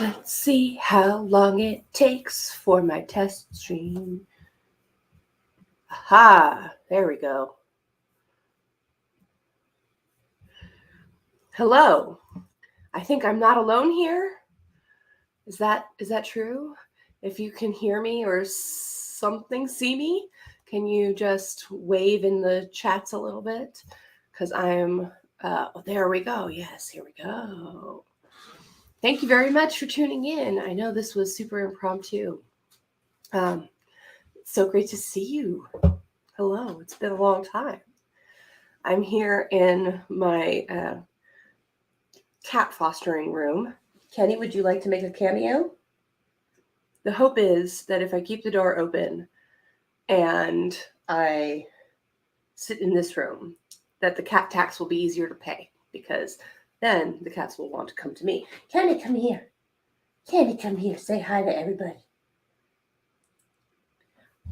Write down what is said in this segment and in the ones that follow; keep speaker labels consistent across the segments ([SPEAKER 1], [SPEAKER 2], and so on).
[SPEAKER 1] Let's see how long it takes for my test stream. Aha, there we go. Hello. I think I'm not alone here. Is that true? If you can hear me or something, see me, can you just wave in the chats a little bit? Because I'm, there we go. Yes, here we go. Thank you very much for tuning in. I know this was super impromptu. It's so great to see you. Hello, it's been a long time. I'm here in my cat fostering room. Kenny, would you like to make a cameo? The hope is that if I keep the door open and I sit in this room, that the cat tax will be easier to pay, because then the cats will want to come to me. Kenny, come here. Kenny, come here. Say hi to everybody.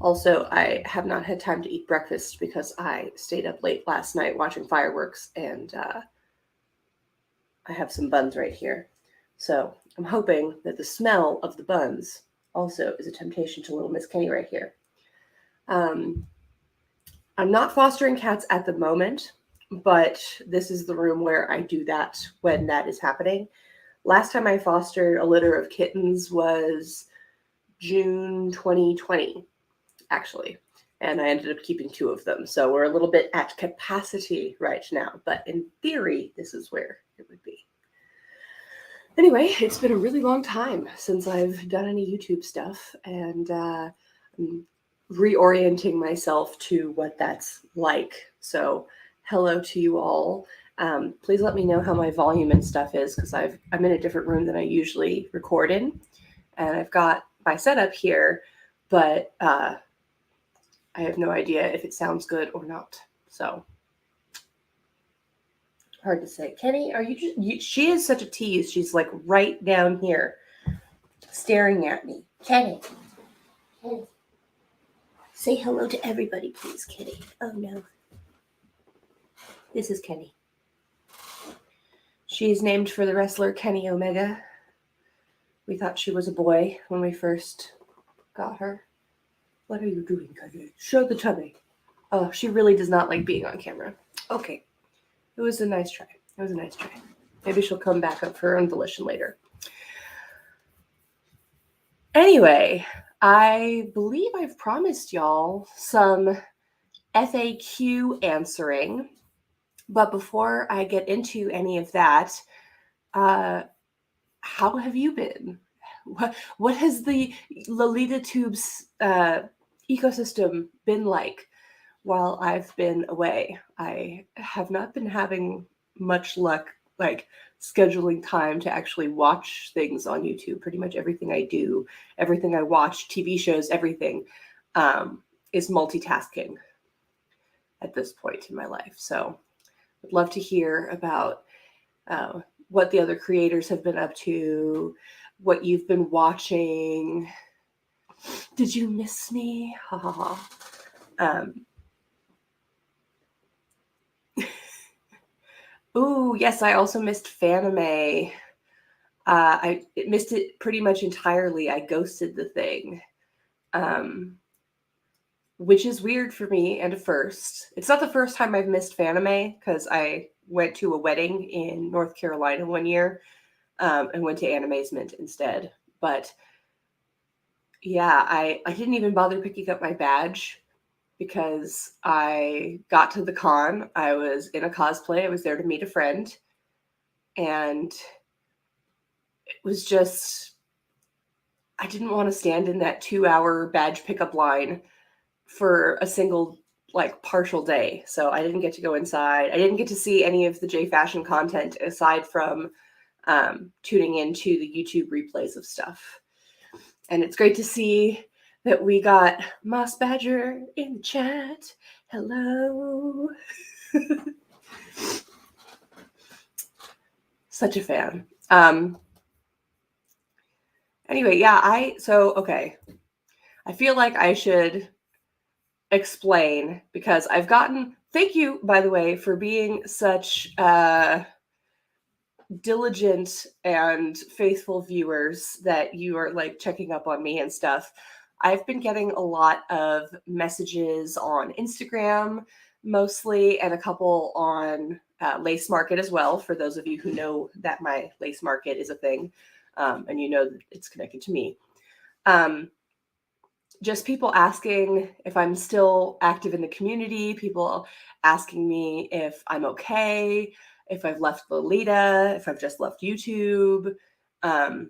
[SPEAKER 1] Also, I have not had time to eat breakfast because I stayed up late last night watching fireworks, and I have some buns right here. So I'm hoping that the smell of the buns also is a temptation to little Miss Kenny right here. I'm not fostering cats at the moment, but this is the room where I do that when that is happening. Last time I fostered a litter of kittens was June 2020, actually. And I ended up keeping 2 of them. So we're a little bit at capacity right now. But in theory, this is where it would be. Anyway, it's been a really long time since I've done any YouTube stuff. And I'm reorienting myself to what that's like. So hello to you all. Please let me know how my volume and stuff is, because I'm in a different room than I usually record in. And I've got my setup here, but I have no idea if it sounds good or not. So hard to say. Kenny, are you just... she is such a tease. She's like right down here staring at me. Kenny. Kenny. Say hello to everybody, please, Kenny. Oh, no. This is Kenny. She's named for the wrestler Kenny Omega. We thought she was a boy when we first got her. What are you doing, Kenny? Show the tummy. Oh, she really does not like being on camera. Okay. It was a nice try. Maybe she'll come back up for her own volition later. Anyway, I believe I've promised y'all some FAQ answering. But before I get into any of that, how have you been? What has the Lolita Tubes ecosystem been like while I've been away? I have not been having much luck, like scheduling time to actually watch things on YouTube. Pretty much everything I do, everything I watch, TV shows, everything is multitasking at this point in my life. So I'd love to hear about what the other creators have been up to, what you've been watching. Did you miss me? Ha ha ha. Ooh, yes, I also missed Fanime. I missed it pretty much entirely. I ghosted the thing, which is weird for me and a first. It's not the first time I've missed Fanime, because I went to a wedding in North Carolina one year and went to Animazement instead. But yeah, I didn't even bother picking up my badge because I got to the con. I was in a cosplay. I was there to meet a friend. And it was just, I didn't want to stand in that 2-hour badge pickup line for a single, like, partial day. So I didn't get to go inside. I didn't get to see any of the J Fashion content aside from tuning into the YouTube replays of stuff. And it's great to see that we got Moss Badger in the chat. Hello. Such a fan. Anyway, yeah, okay. I feel like I should explain, because I've gotten, thank you, by the way, for being such diligent and faithful viewers that you are like checking up on me and stuff. I've been getting a lot of messages on Instagram mostly, and a couple on Lace Market as well, for those of you who know that my Lace Market is a thing, and you know it's connected to me. Just people asking if I'm still active in the community, people asking me if I'm okay, if I've left Lolita, if I've just left YouTube, all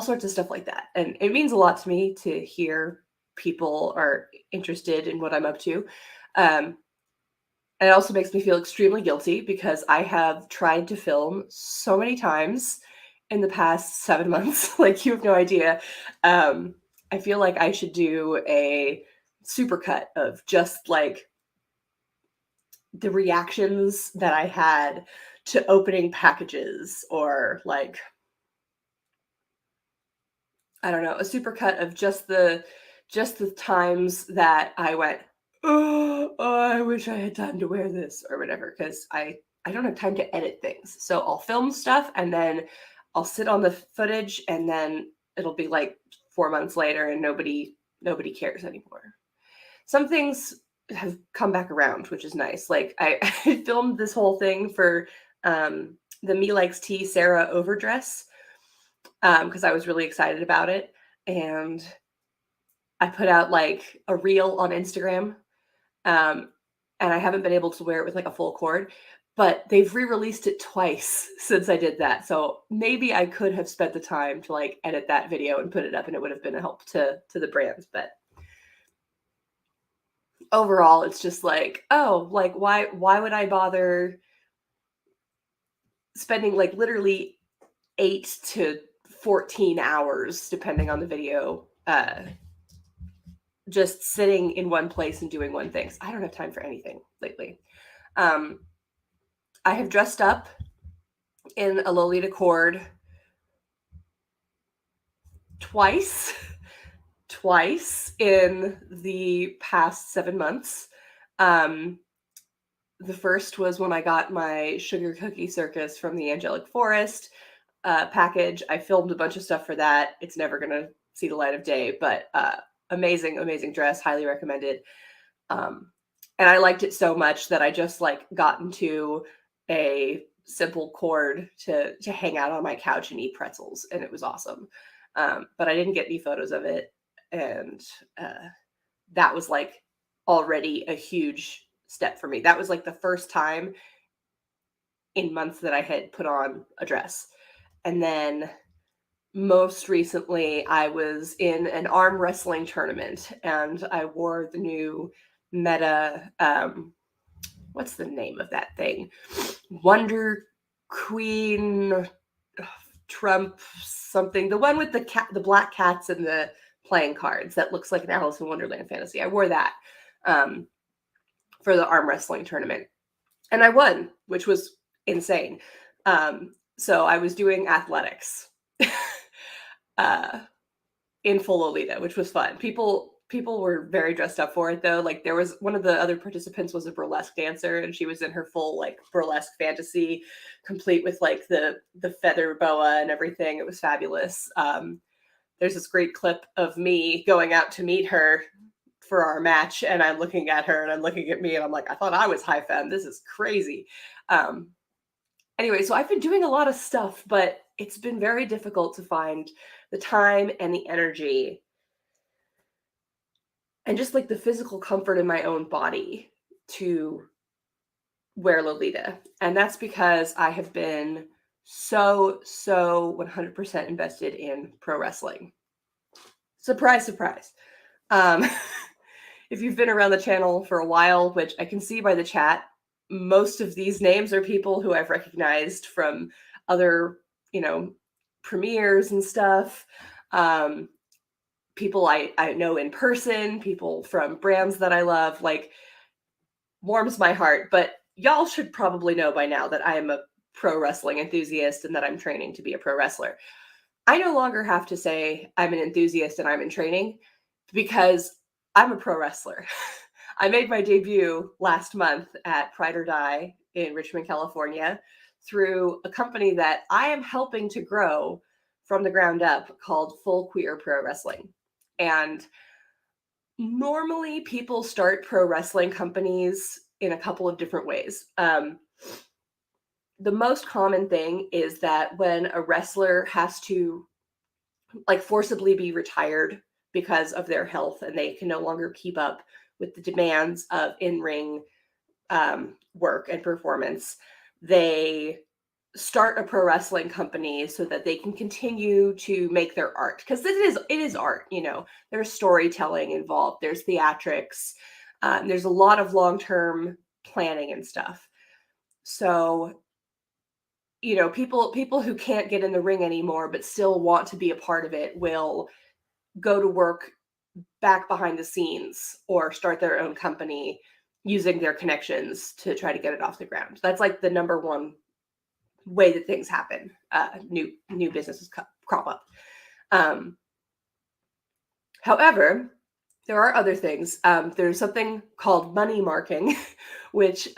[SPEAKER 1] sorts of stuff like that. And it means a lot to me to hear people are interested in what I'm up to. And it also makes me feel extremely guilty because I have tried to film so many times in the past 7 months. Like, you have no idea. I feel like I should do a supercut of just like the reactions that I had to opening packages, or like, I don't know, a supercut of just the times that I went, oh, I wish I had time to wear this or whatever, because I don't have time to edit things. So I'll film stuff and then I'll sit on the footage, and then it'll be like 4 months later and nobody cares anymore. Some things have come back around, which is nice. Like, I filmed this whole thing for the Me Likes Tea Sarah overdress, because I was really excited about it. And I put out like a reel on Instagram, and I haven't been able to wear it with like a full cord, but they've re-released it twice since I did that. So maybe I could have spent the time to like edit that video and put it up, and it would have been a help to the brand. But overall, it's just like, oh, like why would I bother spending like literally 8 to 14 hours, depending on the video, just sitting in one place and doing one thing. I don't have time for anything lately. I have dressed up in a Lolita cord twice in the past 7 months. The first was when I got my Sugar Cookie Circus from the Angelic Forest package. I filmed a bunch of stuff for that. It's never going to see the light of day, but amazing dress, highly recommended. And I liked it so much that I just like got into a simple cord to hang out on my couch and eat pretzels, and it was awesome. But I didn't get any photos of it, and that was like already a huge step for me. That was like the first time in months that I had put on a dress. And then most recently, I was in an arm wrestling tournament, and I wore the new Meta, what's the name of that thing? Wonder Queen Trump something. The one with the black cats and the playing cards that looks like an Alice in Wonderland fantasy. I wore that for the arm wrestling tournament, and I won, which was insane. So I was doing athletics in full Lolita, which was fun. People were very dressed up for it, though. Like, there was one of the other participants was a burlesque dancer, and she was in her full like burlesque fantasy, complete with like the feather boa and everything. It was fabulous. There's this great clip of me going out to meet her for our match, and I'm looking at her and I'm looking at me, and I'm like, I thought I was high femme. This is crazy. Anyway, so I've been doing a lot of stuff, but it's been very difficult to find the time and the energy and just like the physical comfort in my own body to wear Lolita. And that's because I have been so 100% invested in pro wrestling. Surprise. If you've been around the channel for a while, which I can see by the chat, most of these names are people who I've recognized from other, premieres and stuff. People I know in person, people from brands that I love, like, warms my heart. But y'all should probably know by now that I am a pro wrestling enthusiast and that I'm training to be a pro wrestler. I no longer have to say I'm an enthusiast and I'm in training, because I'm a pro wrestler. I made my debut last month at Pride or Die in Richmond, California, through a company that I am helping to grow from the ground up called Full Queer Pro Wrestling. And normally people start pro wrestling companies in a couple of different ways. The most common thing is that when a wrestler has to like forcibly be retired because of their health and they can no longer keep up with the demands of in-ring work and performance, they start a pro wrestling company so that they can continue to make their art, because it is art. There's storytelling involved, there's theatrics, there's a lot of long-term planning and stuff. So people who can't get in the ring anymore but still want to be a part of it will go to work back behind the scenes or start their own company using their connections to try to get it off the ground. That's like the number one way that things happen. New businesses crop up. However, there are other things. There's something called money marking, which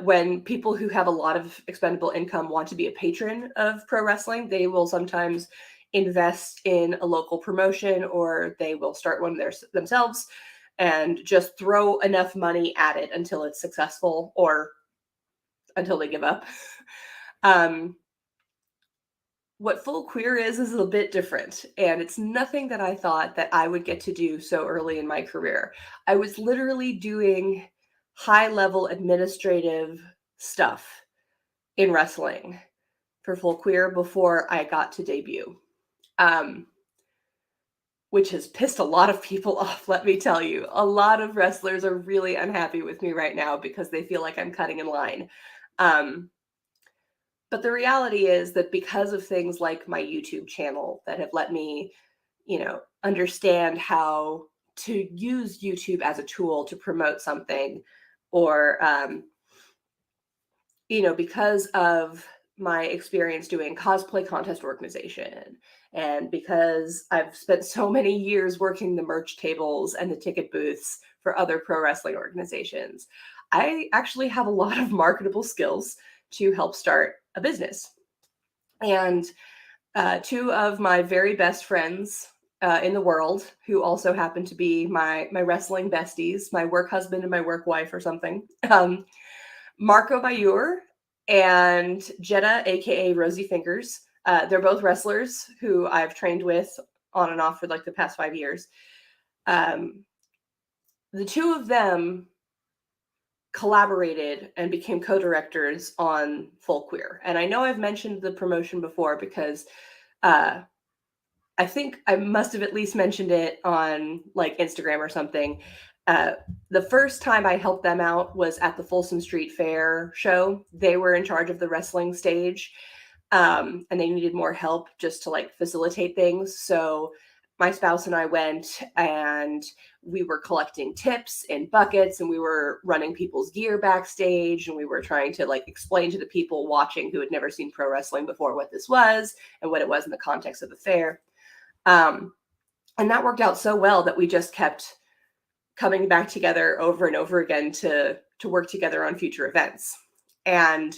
[SPEAKER 1] when people who have a lot of expendable income want to be a patron of pro wrestling, they will sometimes invest in a local promotion, or they will start one themselves and just throw enough money at it until it's successful or until they give up. What Full Queer is a bit different, and it's nothing that I thought that I would get to do so early in my career. I was literally doing high-level administrative stuff in wrestling for Full Queer before I got to debut, which has pissed a lot of people off, let me tell you. A lot of wrestlers are really unhappy with me right now because they feel like I'm cutting in line. But the reality is that because of things like my YouTube channel that have let me, understand how to use YouTube as a tool to promote something, or, because of my experience doing cosplay contest organization, and because I've spent so many years working the merch tables and the ticket booths for other pro wrestling organizations, I actually have a lot of marketable skills to help start a business. And two of my very best friends in the world, who also happen to be my wrestling besties, my work husband and my work wife or something, Marco Bayur and Jetta, aka Rosie Fingers. They're both wrestlers who I've trained with on and off for like the past 5 years. The two of them collaborated and became co-directors on Full Queer. And I know I've mentioned the promotion before because I think I must have at least mentioned it on like Instagram or something. The first time I helped them out was at the Folsom Street Fair show. They were in charge of the wrestling stage, and they needed more help just to like facilitate things. So my spouse and I went, and we were collecting tips in buckets, and we were running people's gear backstage, and we were trying to like explain to the people watching who had never seen pro wrestling before what this was and what it was in the context of the fair. And that worked out so well that we just kept coming back together over and over again to work together on future events. And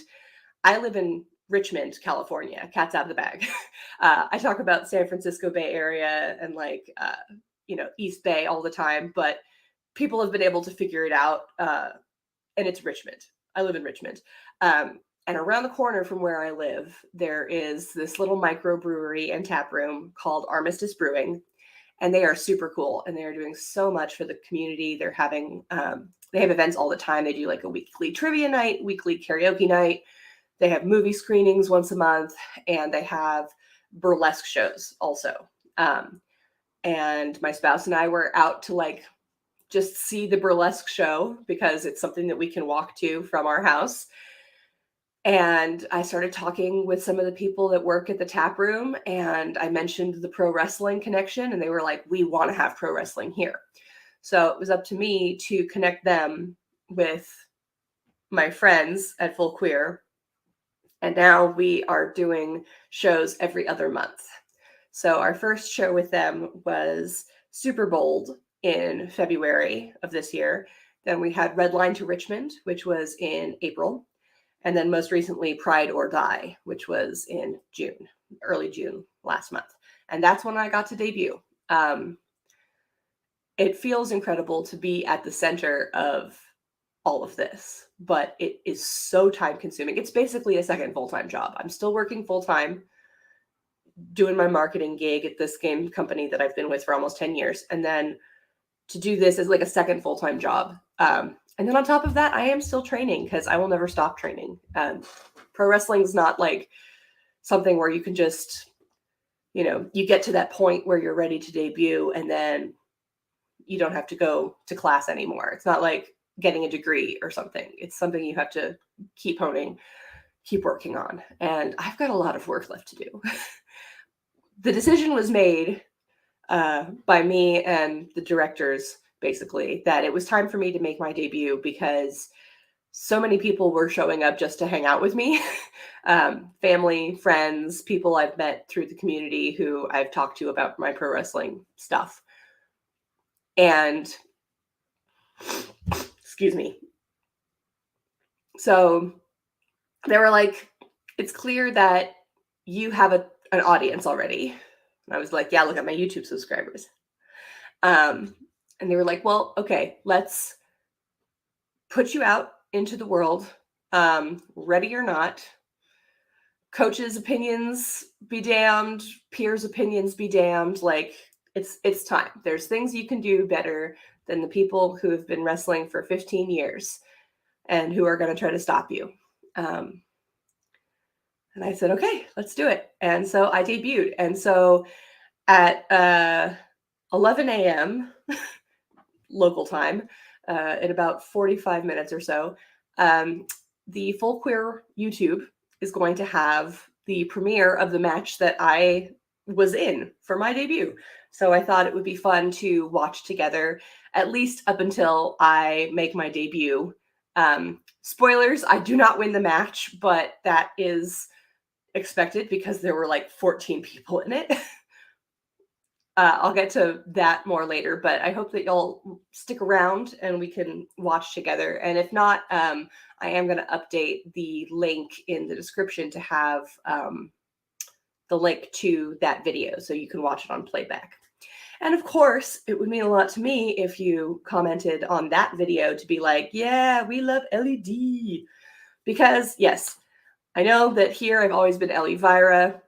[SPEAKER 1] I live in Richmond, California, cat's out of the bag. I talk about San Francisco Bay Area and like, East Bay all the time, but people have been able to figure it out. And it's Richmond. I live in Richmond. And around the corner from where I live, there is this little microbrewery and tap room called Armistice Brewing. And they are super cool. And they are doing so much for the community. They're having, they have events all the time. They do like a weekly trivia night, weekly karaoke night. They have movie screenings once a month, and they have burlesque shows also. And my spouse and I were out to like just see the burlesque show because it's something that we can walk to from our house. And I started talking with some of the people that work at the tap room, and I mentioned the pro wrestling connection, and they were like, we want to have pro wrestling here. So it was up to me to connect them with my friends at Full Queer. And now we are doing shows every other month. So our first show with them was super bold. in February of this year. Then we had Red Line to Richmond, which was in April. And then most recently, Pride or Die, which was in June, early June last month. And that's when I got to debut. It feels incredible to be at the center of all of this, but it is so time consuming. It's basically a second full-time job. I'm still working full-time, doing my marketing gig at this game company that I've been with for almost 10 years. And then to do this is like a second full-time job. And then on top of that, I am still training because I will never stop training. Pro wrestling is not like something where you can just, you get to that point where you're ready to debut and then you don't have to go to class anymore. It's not like getting a degree or something. It's something you have to keep honing, keep working on. And I've got a lot of work left to do. The decision was made by me and the directors, basically, that it was time for me to make my debut because so many people were showing up just to hang out with me. Family, friends, people I've met through the community who I've talked to about my pro wrestling stuff. And excuse me. So they were like, it's clear that you have an audience already. And I was like, yeah, look at my YouTube subscribers. And they were like, well, okay, let's put you out into the world, ready or not. Coaches' opinions be damned, peers' opinions be damned. Like, it's time. There's things you can do better than the people who have been wrestling for 15 years and who are going to try to stop you. And I said, okay, let's do it. And so I debuted. And so at 11 a.m. local time, in about 45 minutes or so, the Full Queer YouTube is going to have the premiere of the match that I was in for my debut. So I thought it would be fun to watch together, at least up until I make my debut. Spoilers, I do not win the match, but that is expected because there were like 14 people in it. I'll get to that more later, but I hope that y'all stick around and we can watch together. And if not, I am going to update the link in the description to have the link to that video so you can watch it on playback. And of course, it would mean a lot to me if you commented on that video to be like, yeah, we love LED. Because yes, I know that here I've always been Elvira.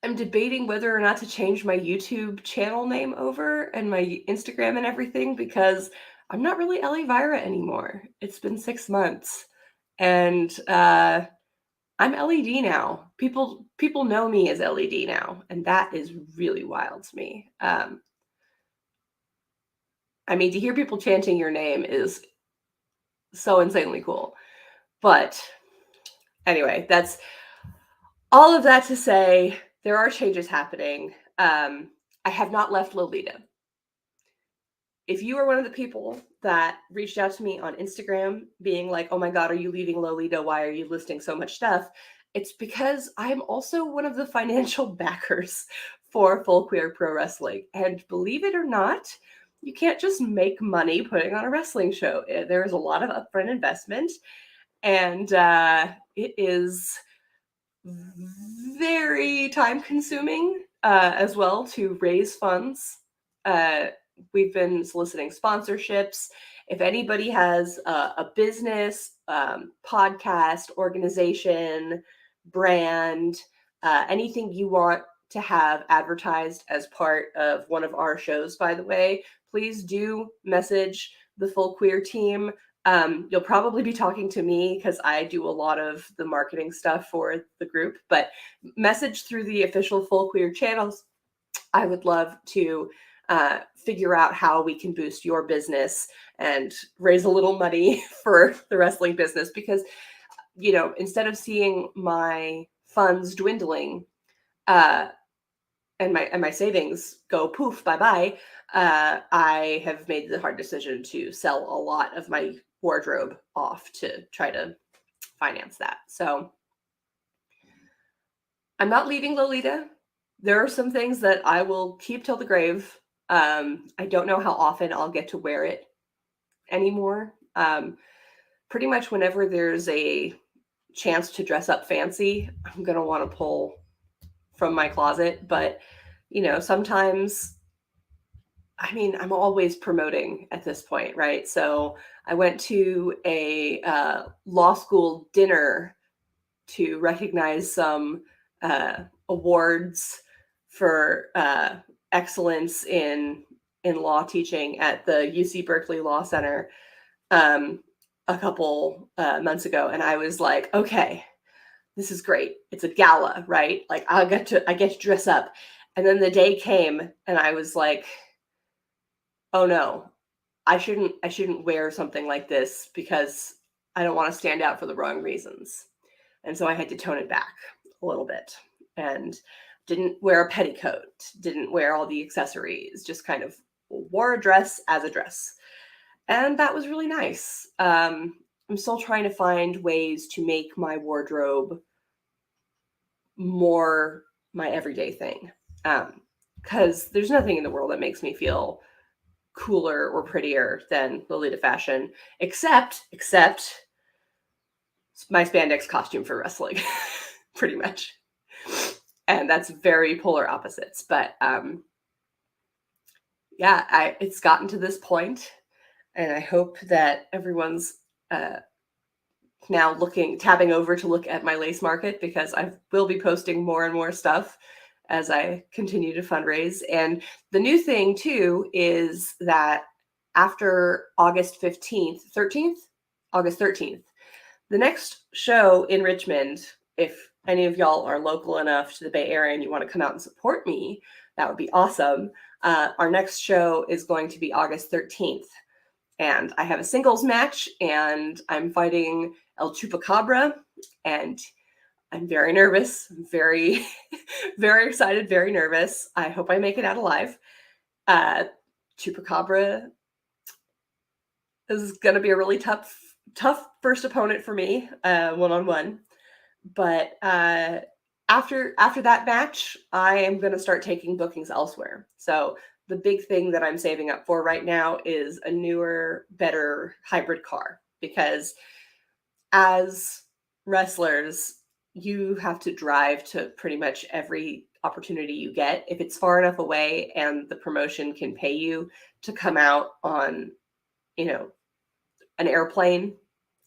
[SPEAKER 1] I'm debating whether or not to change my YouTube channel name over and my Instagram and everything because I'm not really Elvira anymore. It's been 6 months and I'm LED now. People know me as LED now, and that is really wild to me. I mean, to hear people chanting your name is so insanely cool. But anyway, that's all of that to say there are changes happening. I have not left Lolita. If you are one of the people that reached out to me on Instagram being like, oh my God, are you leaving Lolita? Why are you listing so much stuff? It's because I'm also one of the financial backers for Full Queer Pro Wrestling. And believe it or not, you can't just make money putting on a wrestling show. There is a lot of upfront investment. And it is very time consuming as well to raise funds. We've been soliciting sponsorships. If anybody has a business, podcast, organization, brand, anything you want to have advertised as part of one of our shows, by the way, please do message the Full Queer team. You'll probably be talking to me because I do a lot of the marketing stuff for the group, but message through the official Full Queer channels. I would love to figure out how we can boost your business and raise a little money for the wrestling business because, instead of seeing my funds dwindling and my savings go poof, bye-bye, I have made the hard decision to sell a lot of my wardrobe off to try to finance that. So I'm not leaving Lolita. There are some things that I will keep till the grave. I don't know how often I'll get to wear it anymore. Pretty much whenever there's a chance to dress up fancy, I'm going to want to pull from my closet. But, sometimes, I'm always promoting at this point, right? So I went to a law school dinner to recognize some awards for excellence in law teaching at the UC Berkeley Law Center a couple months ago, and I was like, okay, this is great. It's a gala, right? Like I get to dress up. And then the day came, and I was like, oh no, I shouldn't wear something like this because I don't want to stand out for the wrong reasons. And so I had to tone it back a little bit and didn't wear a petticoat, didn't wear all the accessories, just kind of wore a dress as a dress. And that was really nice. I'm still trying to find ways to make my wardrobe more my everyday thing. Because there's nothing in the world that makes me feel cooler or prettier than Lolita fashion, except my spandex costume for wrestling, pretty much. And that's very polar opposites. But it's gotten to this point, and I hope that everyone's now tabbing over to look at my lace market, because I will be posting more and more stuff as I continue to fundraise. And the new thing too is that after August 13th, the next show in Richmond, if any of y'all are local enough to the Bay Area and you want to come out and support me, that would be awesome. Our next show is going to be August 13th. And I have a singles match, and I'm fighting El Chupacabra, and I'm very nervous. I'm very, very excited, very nervous. I hope I make it out alive. Chupacabra is going to be a really tough first opponent for me, one-on-one. But after that match, I am going to start taking bookings elsewhere. So the big thing that I'm saving up for right now is a newer, better hybrid car, because as wrestlers, you have to drive to pretty much every opportunity you get. If it's far enough away and the promotion can pay you to come out on, an airplane,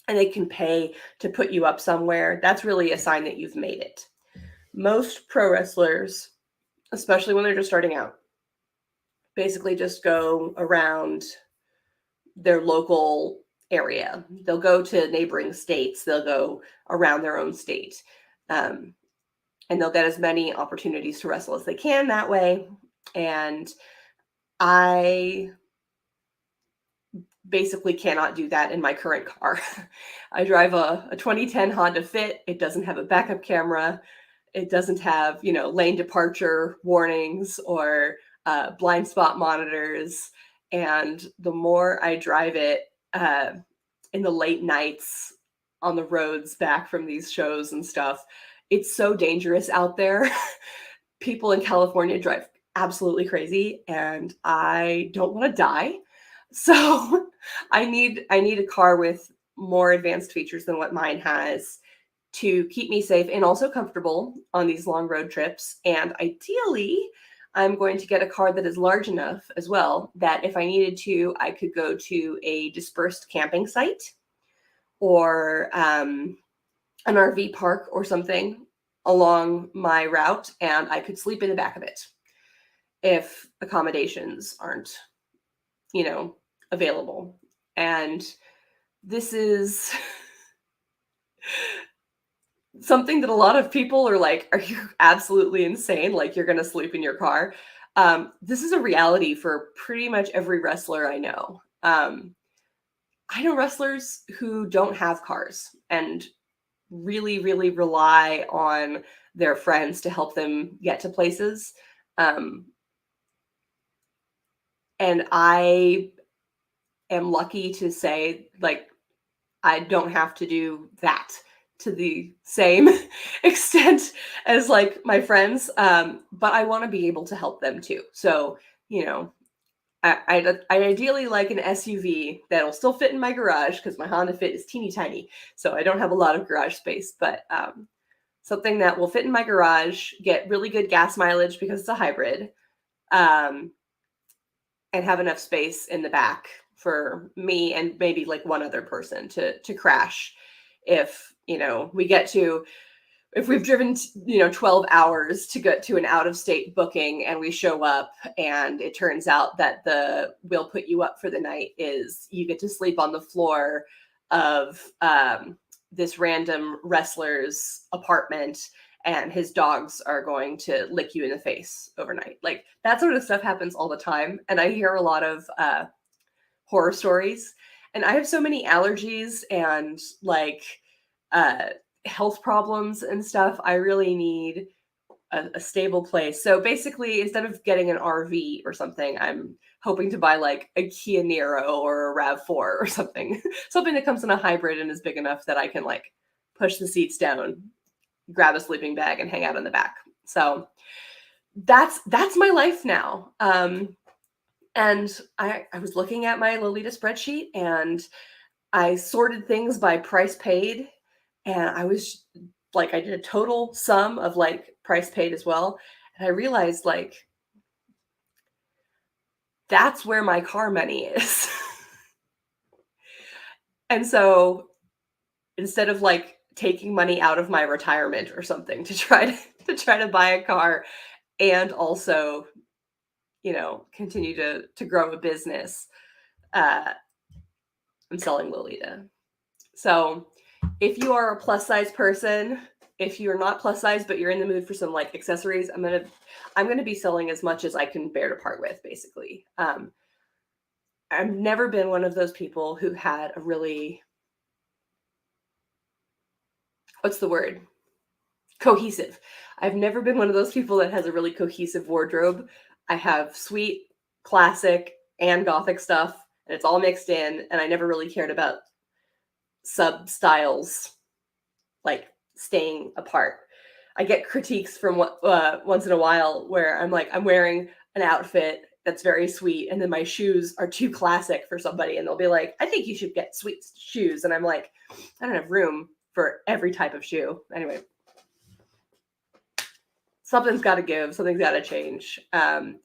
[SPEAKER 1] and they can pay to put you up somewhere, that's really a sign that you've made it. Most pro wrestlers, especially when they're just starting out, basically just go around their local area. They'll go to neighboring states. They'll go around their own state. And they'll get as many opportunities to wrestle as they can that way. And I basically cannot do that in my current car. I drive a 2010 Honda Fit. It doesn't have a backup camera. It doesn't have, lane departure warnings or blind spot monitors. And the more I drive it in the late nights on the roads back from these shows and stuff, it's so dangerous out there. People in California drive absolutely crazy, and I don't want to die. So I need a car with more advanced features than what mine has to keep me safe and also comfortable on these long road trips. And ideally, I'm going to get a car that is large enough as well that if I needed to, I could go to a dispersed camping site or an RV park or something along my route, and I could sleep in the back of it if accommodations aren't, available. And this is something that a lot of people are like, are you absolutely insane? Like, you're going to sleep in your car. This is a reality for pretty much every wrestler I know. I know wrestlers who don't have cars and really, really rely on their friends to help them get to places. And I am lucky to say, like, I don't have to do that to the same extent as like my friends. But I want to be able to help them too. So, I ideally like an SUV that'll still fit in my garage because my Honda Fit is teeny tiny, so I don't have a lot of garage space. But something that will fit in my garage, get really good gas mileage because it's a hybrid, and have enough space in the back for me and maybe like one other person to crash if if we've driven 12 hours to get to an out-of-state booking and we show up and it turns out that the "we'll put you up for the night" is you get to sleep on the floor of this random wrestler's apartment and his dogs are going to lick you in the face overnight. Like, that sort of stuff happens all the time. And I hear a lot of horror stories. And I have so many allergies and health problems and stuff. I really need a stable place. So basically, instead of getting an RV or something, I'm hoping to buy like a Kia Niro or a RAV4 or something. Something that comes in a hybrid and is big enough that I can like push the seats down, grab a sleeping bag, and hang out in the back. So that's my life now. And I was looking at my Lolita spreadsheet and I sorted things by price paid. And I was like, I did a total sum of like price paid as well. And I realized like, that's where my car money is. And so instead of like taking money out of my retirement or something to try to buy a car and also, continue to grow a business, I'm selling Lolita. So if you are a plus size person, if you're not plus size but you're in the mood for some like accessories, I'm gonna be selling as much as I can bear to part with, basically. I've never been one of those people who had a really, what's the word? Cohesive. I've never been one of those people that has a really cohesive wardrobe. I have sweet, classic, and gothic stuff, and it's all mixed in, and I never really cared about sub-styles like staying apart. I get critiques from once in a while where I'm like, I'm wearing an outfit that's very sweet, and then my shoes are too classic for somebody, and they'll be like, I think you should get sweet shoes. And I'm like, I don't have room for every type of shoe. Anyway, something's got to give. Something's got to change. I'm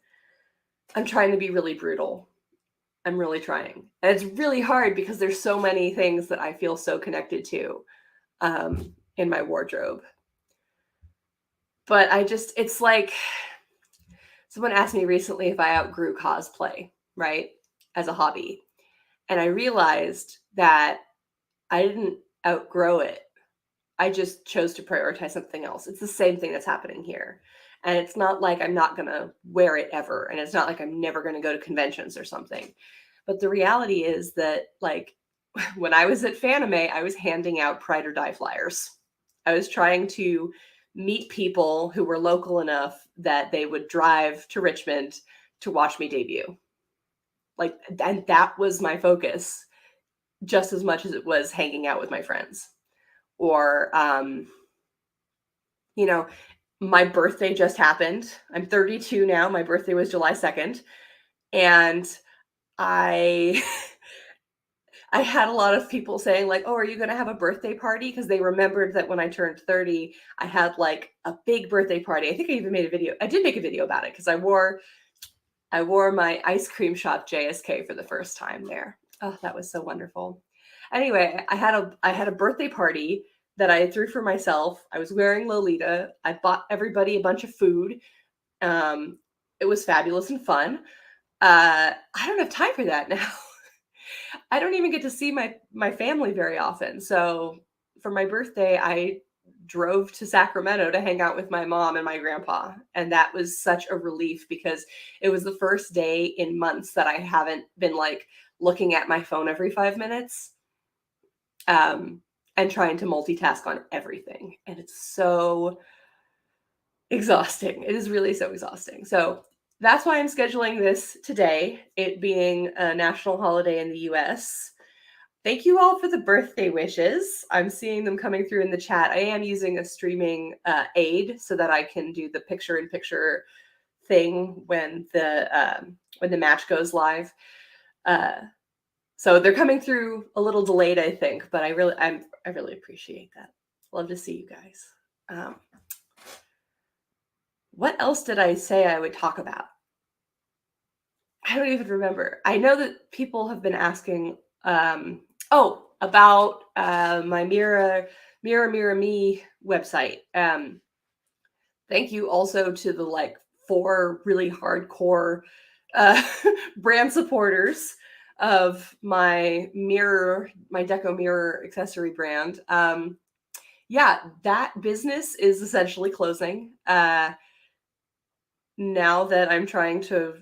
[SPEAKER 1] trying to be really brutal. I'm really trying. And it's really hard because there's so many things that I feel so connected to in my wardrobe. But it's like, someone asked me recently if I outgrew cosplay, right, as a hobby. And I realized that I didn't outgrow it. I just chose to prioritize something else. It's the same thing that's happening here. And it's not like I'm not going to wear it ever. And it's not like I'm never going to go to conventions or something. But the reality is that, like, when I was at Fanime, I was handing out Pride or Die flyers. I was trying to meet people who were local enough that they would drive to Richmond to watch me debut. Like, and that was my focus just as much as it was hanging out with my friends. Or, my birthday just happened. I'm 32 now. My birthday was July 2nd. And I had a lot of people saying like, oh, are you going to have a birthday party? Because they remembered that when I turned 30, I had like a big birthday party. I think I even made a video. I did make a video about it because I wore my ice cream shop JSK for the first time there. Oh, that was so wonderful. Anyway, I had a birthday party that I threw for myself. I was wearing Lolita. I bought everybody a bunch of food. It was fabulous and fun. I don't have time for that now. I don't even get to see my family very often. So for my birthday, I drove to Sacramento to hang out with my mom and my grandpa. And that was such a relief because it was the first day in months that I haven't been like looking at my phone every 5 minutes and trying to multitask on everything. And it's so exhausting. It is really so exhausting. So that's why I'm scheduling this today, it being a national holiday in the US. Thank you all for the birthday wishes. I'm seeing them coming through in the chat. I am using a streaming aid so that I can do the picture-in-picture thing when the match goes live. So they're coming through a little delayed, I think, but I really appreciate that. Love to see you guys. What else did I say I would talk about? I don't even remember. I know that people have been asking, about my Mirror Me website. Thank you also to the 4 really hardcore brand supporters of my Deco mirror accessory brand. Yeah, that business is essentially closing. Now that I'm trying to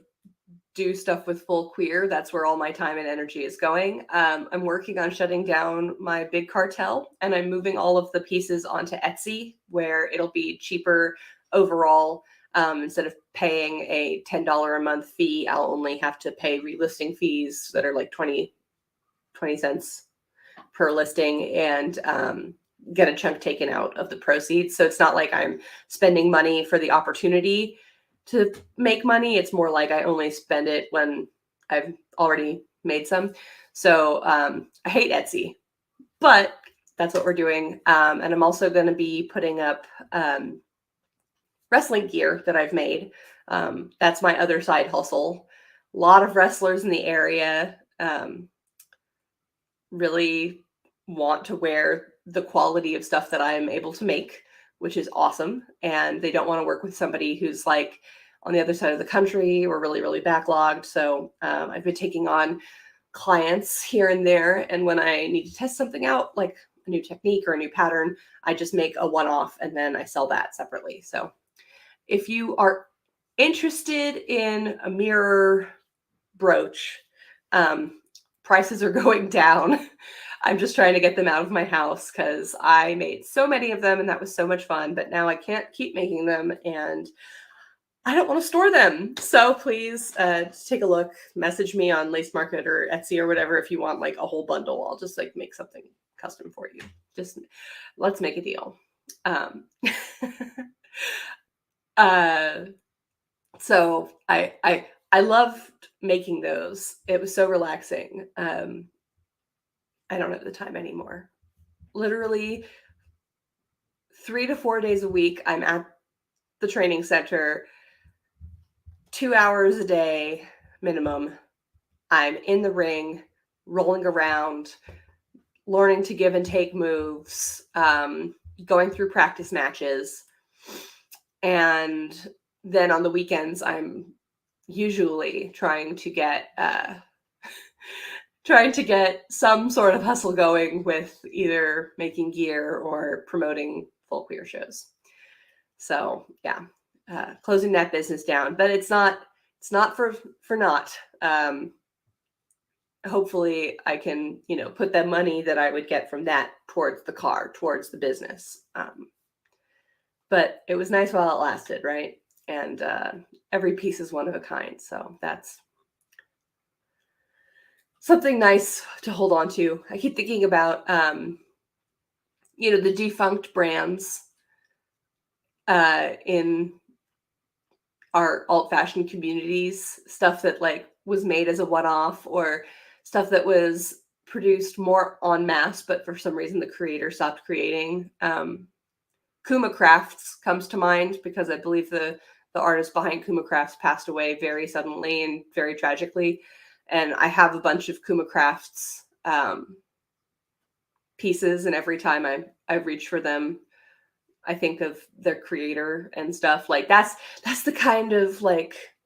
[SPEAKER 1] do stuff with Full Queer, that's where all my time and energy is going. I'm working on shutting down my big cartel, and I'm moving all of the pieces onto Etsy, where it'll be cheaper overall. Instead of paying a $10 a month fee, I'll only have to pay relisting fees that are like 20 cents per listing, and get a chunk taken out of the proceeds. So it's not like I'm spending money for the opportunity to make money. It's more like I only spend it when I've already made some. So I hate Etsy, but that's what we're doing. And I'm also going to be putting up wrestling gear that I've made. That's my other side hustle. A lot of wrestlers in the area really want to wear the quality of stuff that I'm able to make, which is awesome. And they don't want to work with somebody who's like on the other side of the country or really, really backlogged. So I've been taking on clients here and there. And when I need to test something out, like a new technique or a new pattern, I just make a one-off and then I sell that separately. So if you are interested in a mirror brooch, prices are going down. I'm just trying to get them out of my house because I made so many of them and that was so much fun, but now I can't keep making them and I don't want to store them. So please take a look, message me on Lace Market or Etsy or whatever if you want like a whole bundle. I'll just like make something custom for you. Just let's make a deal. So I loved making those. It was so relaxing. I don't have the time anymore. Literally 3 to 4 days a week, I'm at the training center, 2 hours a day minimum. I'm in the ring, rolling around, learning to give and take moves, going through practice matches. And then on the weekends, I'm usually trying to get some sort of hustle going with either making gear or promoting Full Queer shows. So yeah, closing that business down, but it's not for naught. Hopefully I can, put that money that I would get from that towards the car, towards the business. But it was nice while it lasted, right? And every piece is one of a kind. So that's something nice to hold on to. I keep thinking about, the defunct brands in our alt fashion communities, stuff that was made as a one-off or stuff that was produced more en masse, but for some reason the creator stopped creating. Kuma Crafts comes to mind because I believe the artist behind Kuma Crafts passed away very suddenly and very tragically. And I have a bunch of Kuma Crafts pieces, and every time I reach for them, I think of their creator and stuff. Like that's the kind of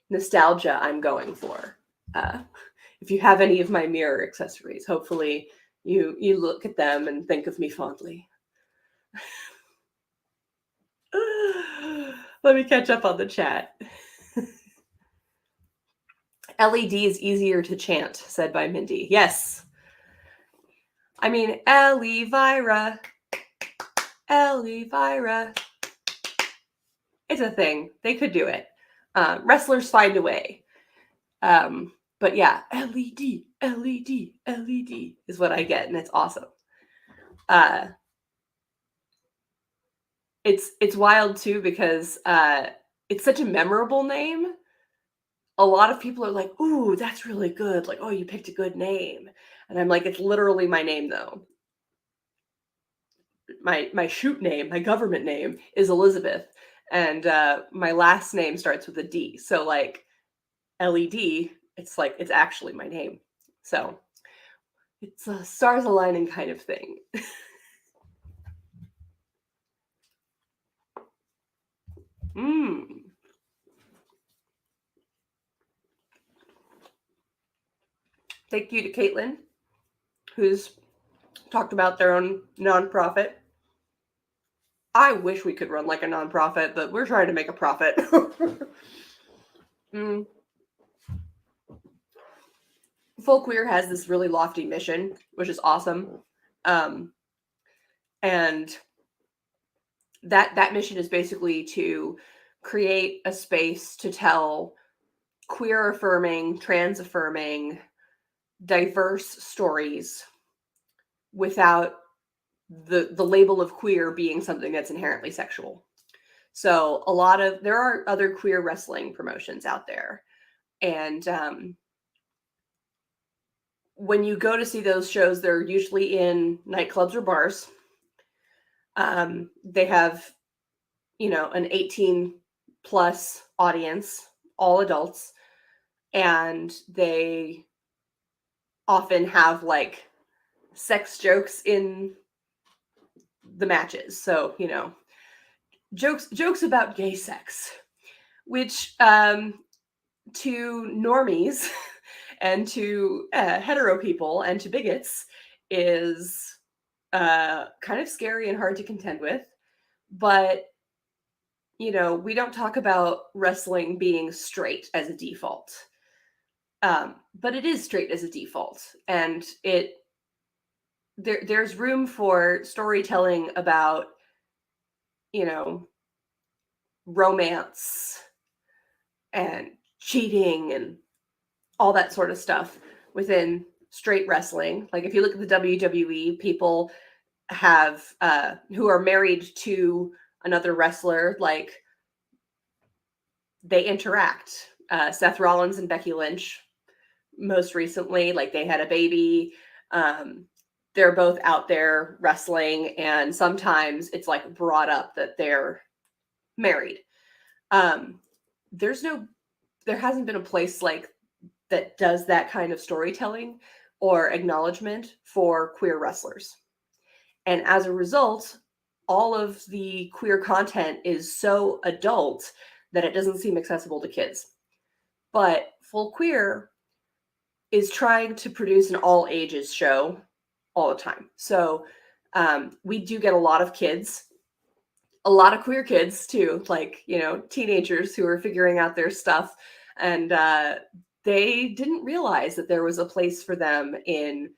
[SPEAKER 1] nostalgia I'm going for. If you have any of my mirror accessories, hopefully you look at them and think of me fondly. Let me catch up on the chat. LED is easier to chant, said by Mindy. Yes. I mean, Elvira. It's a thing. They could do it. Wrestlers find a way. But yeah, LED is what I get, and it's awesome. It's wild too because it's such a memorable name. A lot of people are like, "Ooh, that's really good." Like, "Oh, you picked a good name." And I'm like, "It's literally my name though. My shoot name, my government name is Elizabeth, and my last name starts with a D. So like LED, it's like it's actually my name. So it's a stars aligning kind of thing. Mm. Thank you to Caitlin, who's talked about their own nonprofit. I wish we could run like a nonprofit, but we're trying to make a profit. mm. Full Queer has this really lofty mission, which is awesome. And that mission is basically to create a space to tell queer affirming, trans affirming, diverse stories without the label of queer being something that's inherently sexual. So there are other queer wrestling promotions out there, and when you go to see those shows, they're usually in nightclubs or bars. They have, an 18 plus audience, all adults, and they often have like sex jokes in the matches. So, jokes about gay sex, which to normies and to hetero people and to bigots is kind of scary and hard to contend with. But, we don't talk about wrestling being straight as a default. But it is straight as a default. And there's room for storytelling about, romance and cheating and all that sort of stuff within straight wrestling. Like if you look at the WWE, people have who are married to another wrestler, like they interact. Seth Rollins and Becky Lynch, most recently, like they had a baby. They're both out there wrestling, and sometimes it's like brought up that they're married. There hasn't been a place like that does that kind of storytelling or acknowledgement for queer wrestlers. And as a result, all of the queer content is so adult that it doesn't seem accessible to kids. But Full Queer is trying to produce an all ages show all the time. So we do get a lot of kids, a lot of queer kids too, like, teenagers who are figuring out their stuff. And they didn't realize that there was a place for them in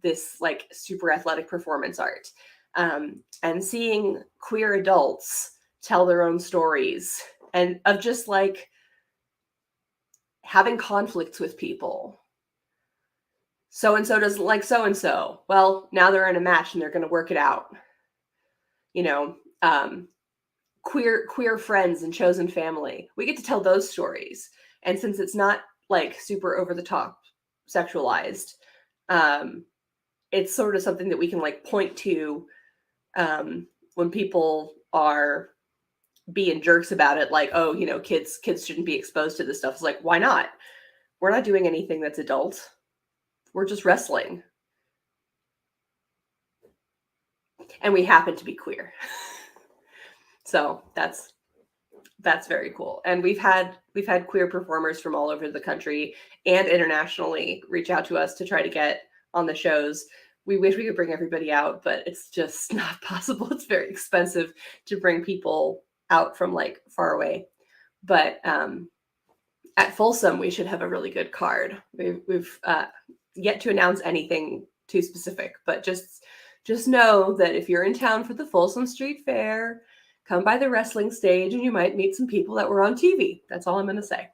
[SPEAKER 1] this like super athletic performance art. And seeing queer adults tell their own stories and of just like having conflicts with people. So-and-so doesn't like so-and-so. Well, now they're in a match and they're going to work it out. Queer friends and chosen family. We get to tell those stories. And since it's not like super over the top sexualized, it's sort of something that we can like point to when people are being jerks about it, like, oh, kids shouldn't be exposed to this stuff. It's like, why not? We're not doing anything that's adult. We're just wrestling. And we happen to be queer. So that's very cool. And we've had queer performers from all over the country and internationally reach out to us to try to get on the shows. We wish we could bring everybody out, but it's just not possible. It's very expensive to bring people out from like far away. But at Folsom, we should have a really good card. We've yet to announce anything too specific, but just know that if you're in town for the Folsom Street Fair, come by the wrestling stage and you might meet some people that were on TV. That's all I'm going to say.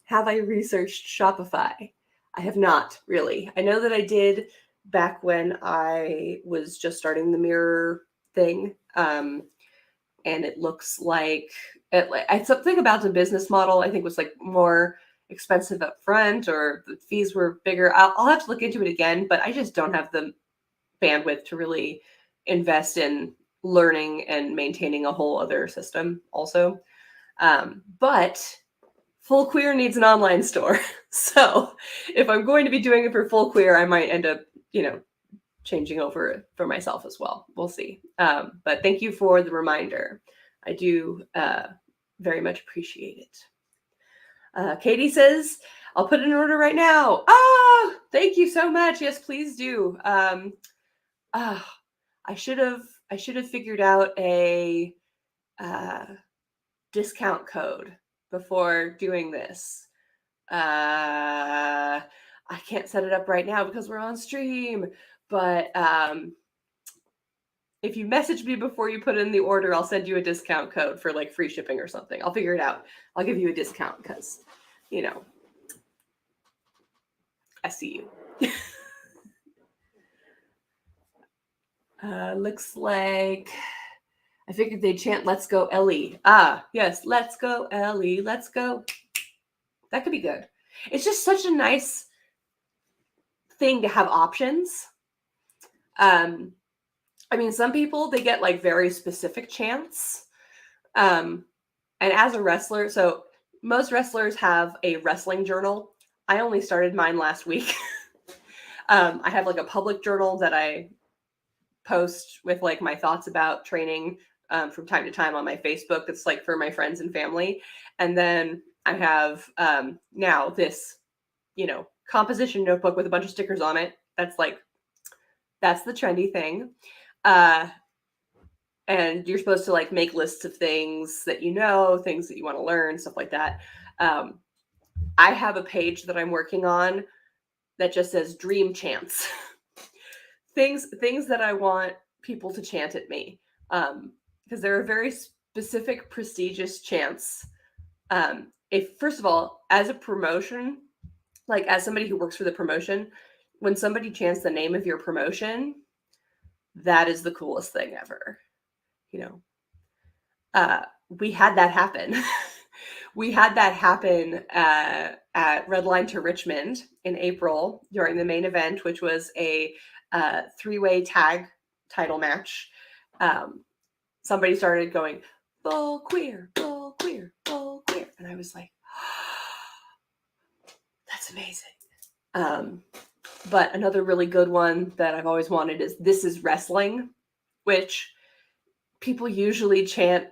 [SPEAKER 1] Have I researched Shopify? I have not really. I know that I did back when I was just starting the mirror thing. and it looks like something about the business model I think was like more expensive up front, or the fees were bigger. I'll have to look into it again, but I just don't have the bandwidth to really invest in learning and maintaining a whole other system also. But Full Queer needs an online store. So if I'm going to be doing it for Full Queer, I might end up, changing over for myself as well. We'll see. But thank you for the reminder. I do very much appreciate it. Katie says, I'll put it in order right now. Ah, thank you so much. Yes, please do. I should have figured out a discount code before doing this. I can't set it up right now because we're on stream, but if you message me before you put in the order, I'll send you a discount code for like free shipping or something. I'll figure it out. I'll give you a discount because, I see you. Looks like I figured they'd chant, "Let's go, Ellie." Ah, yes, let's go, Ellie, let's go. That could be good. It's just such a nice thing to have options. I mean, some people, they get like very specific chants. And as a wrestler, so most wrestlers have a wrestling journal. I only started mine last week. I have like a public journal that I post with like my thoughts about training from time to time on my Facebook. It's like for my friends and family. And then I have now this, composition notebook with a bunch of stickers on it. That's the trendy thing. And you're supposed to like make lists of things that things that you want to learn, stuff like that. I have a page that I'm working on that just says dream chants. things that I want people to chant at me. Because there are very specific, prestigious chants. If first of all, as a promotion, like as somebody who works for the promotion, when somebody chants the name of your promotion, that is the coolest thing ever. We had that happen. We had that happen at Redline to Richmond in April during the main event, which was a three-way tag title match. Somebody started going, "Full queer, full queer, full queer." And I was like, oh, that's amazing. But another really good one that I've always wanted is "This is Wrestling," which people usually chant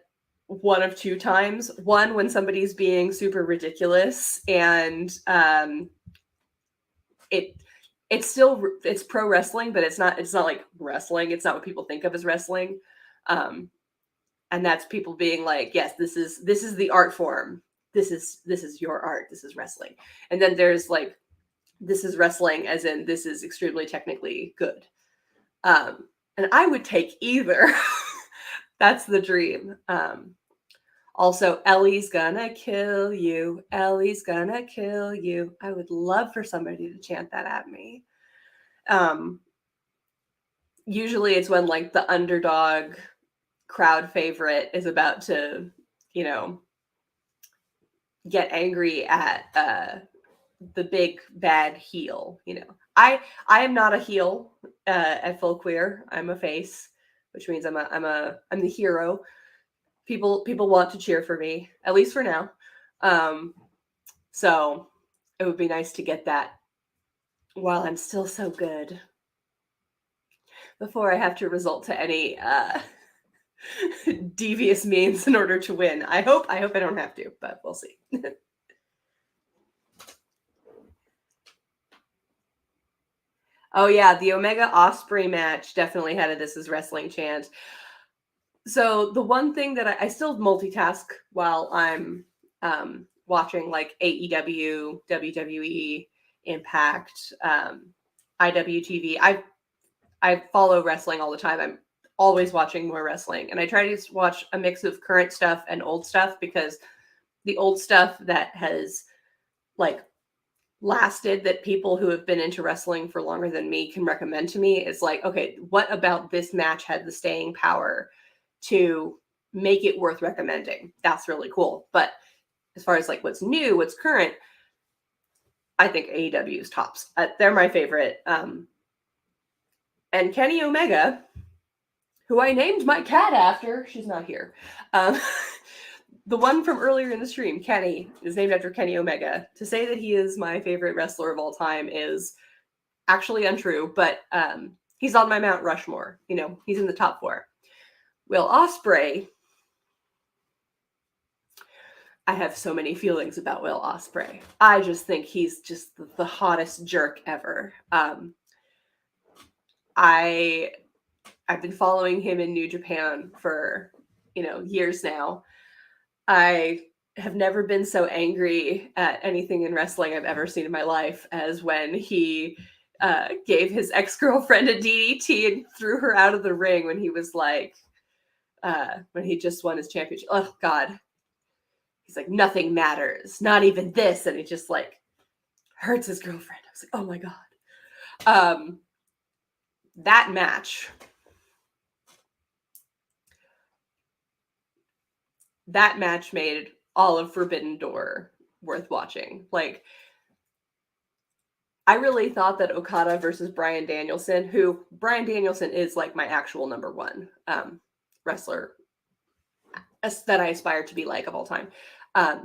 [SPEAKER 1] one of two times. One, when somebody's being super ridiculous, and it's pro wrestling, but it's not like wrestling. It's not what people think of as wrestling. And that's people being like, yes, this is the art form. This is your art. This is wrestling. And then there's like, this is wrestling as in this is extremely technically good. And I would take either. That's the dream. Also, "Ellie's gonna kill you. Ellie's gonna kill you." I would love for somebody to chant that at me. Usually it's when like the underdog crowd favorite is about to, get angry at the big bad heel. I am not a heel at Full Queer. I'm a face, which means I'm the hero. People want to cheer for me, at least for now. So it would be nice to get that while I'm still so good, before I have to resort to any devious means in order to win. I hope I don't have to, but we'll see. Oh yeah, the Omega Osprey match definitely had a "This is Wrestling" chant. So the one thing that I still multitask while I'm watching like AEW, WWE, Impact, IWTV. I follow wrestling all the time. I'm always watching more wrestling, and I try to watch a mix of current stuff and old stuff, because the old stuff that has like lasted, that people who have been into wrestling for longer than me can recommend to me, is like, okay, what about this match had the staying power to make it worth recommending. That's really cool. But as far as like what's new, what's current, I think AEW's tops. They're my favorite. And Kenny Omega, who I named my cat after, she's not here. The one from earlier in the stream, Kenny, is named after Kenny Omega. To say that he is my favorite wrestler of all time is actually untrue, but he's on my Mount Rushmore. You know, he's in the top 4. Will Ospreay, I have so many feelings about Will Ospreay. I just think he's just the hottest jerk ever. I've been following him in New Japan for, years now. I have never been so angry at anything in wrestling I've ever seen in my life as when he gave his ex-girlfriend a DDT and threw her out of the ring when he was like, when he just won his championship. Oh, God. He's like, nothing matters, not even this. And he just like hurts his girlfriend. I was like, oh my God. That match made all of Forbidden Door worth watching. Like, I really thought that Okada versus Bryan Danielson, who Bryan Danielson is like my actual number 1 wrestler that I aspire to be like of all time. I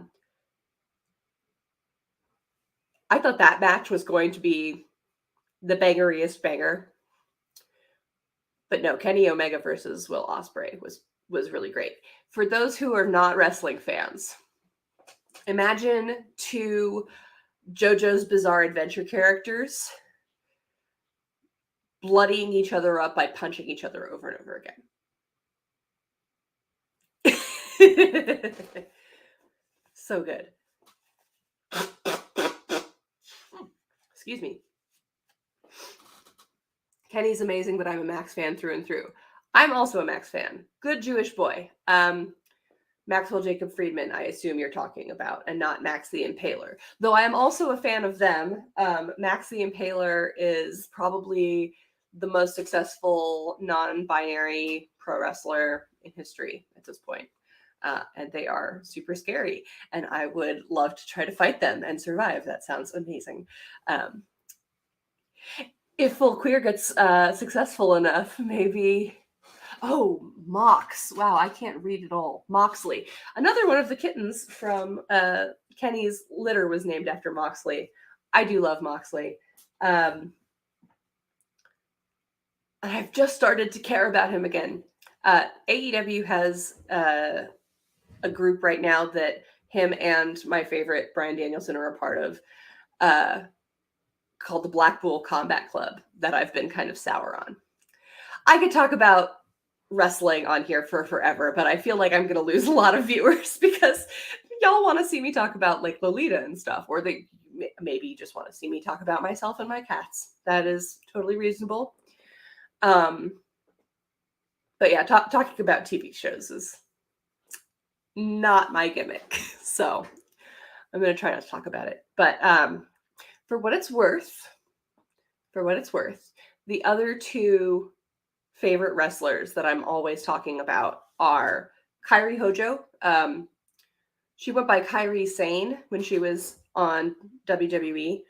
[SPEAKER 1] thought that match was going to be the bangeriest banger. But no, Kenny Omega versus Will Ospreay was really great. For those who are not wrestling fans, imagine 2 JoJo's Bizarre Adventure characters bloodying each other up by punching each other over and over again. So good. Excuse me. Kenny's amazing, but I'm a Max fan through and through. I'm also a Max fan. Good Jewish boy. Maxwell Jacob Friedman, I assume you're talking about, and not Max the Impaler. Though I am also a fan of them. Max the Impaler is probably the most successful non-binary pro wrestler in history at this point. And they are super scary. And I would love to try to fight them and survive. That sounds amazing. If Full Queer gets successful enough, maybe... Oh, Mox. Wow, I can't read it all. Moxley. Another one of the kittens from Kenny's litter was named after Moxley. I do love Moxley. And I've just started to care about him again. AEW has a group right now that him and my favorite Bryan Danielson are a part of, called the Black Bull Combat Club, that I've been kind of sour on. I could talk about wrestling on here for forever, but I feel like I'm going to lose a lot of viewers because y'all want to see me talk about like Lolita and stuff, or they maybe just want to see me talk about myself and my cats. That is totally reasonable. But yeah, talking about TV shows is not my gimmick, so I'm going to try not to talk about it. But for what it's worth, the other 2 favorite wrestlers that I'm always talking about are Kairi Hojo. She went by Kairi Sane when she was on WWE.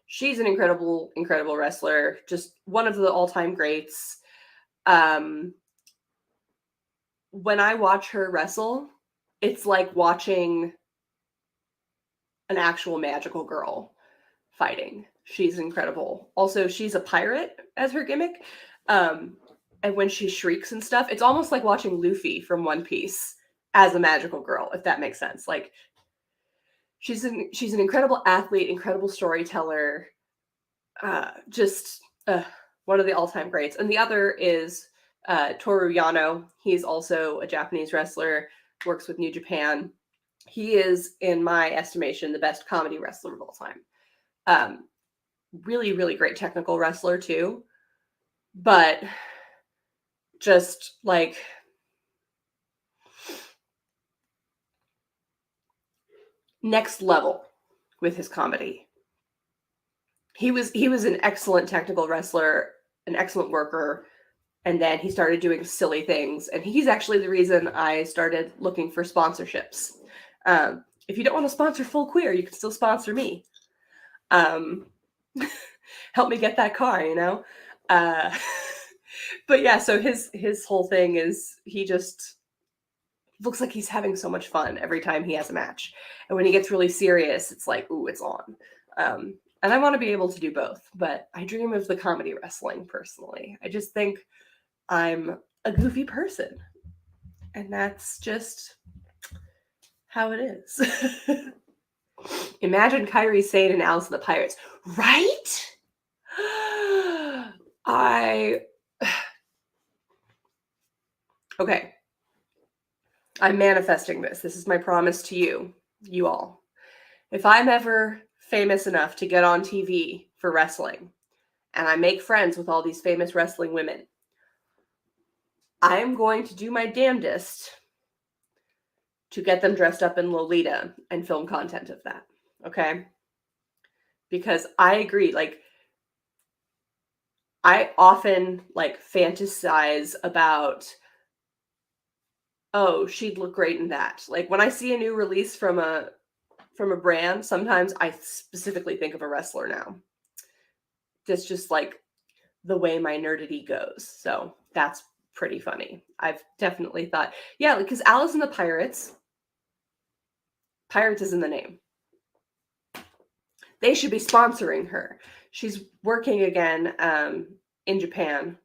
[SPEAKER 1] She's an incredible, incredible wrestler. Just one of the all-time greats. When I watch her wrestle, it's like watching an actual magical girl fighting. She's incredible. Also, she's a pirate as her gimmick. And when she shrieks and stuff, it's almost like watching Luffy from One Piece as a magical girl, if that makes sense. Like, she's an incredible athlete, incredible storyteller, just one of the all-time greats. And the other is Toru Yano. He's also a Japanese wrestler, works with New Japan. He is, in my estimation, the best comedy wrestler of all time. Really, really great technical wrestler too. But just like next level with his comedy. He was an excellent technical wrestler, an excellent worker, And then he started doing silly things. And he's actually the reason I started looking for sponsorships. If you don't want to sponsor Full Queer, you can still sponsor me. Help me get that car, you know? But yeah, so his whole thing is he just looks like he's having so much fun every time he has a match. And when he gets really serious, it's like, ooh, it's on. And I want to be able to do both, but I dream of the comedy wrestling personally. I just think I'm a goofy person. And that's just how it is. Imagine Kairi Sane and Alice and the Pirates. Right? Okay. I'm manifesting this. This is my promise to you all. If I'm ever famous enough to get on TV for wrestling, and I make friends with all these famous wrestling women, I am going to do my damnedest to get them dressed up in Lolita and film content of that. Okay? Because I agree, like, I often like fantasize about, oh, she'd look great in that. Like when I see a new release from a brand, sometimes I specifically think of a wrestler now. That's just like the way my nerdity goes. So that's pretty funny. I've definitely thought, yeah, because Alice and the Pirates is in the name. They should be sponsoring her. She's working again in Japan.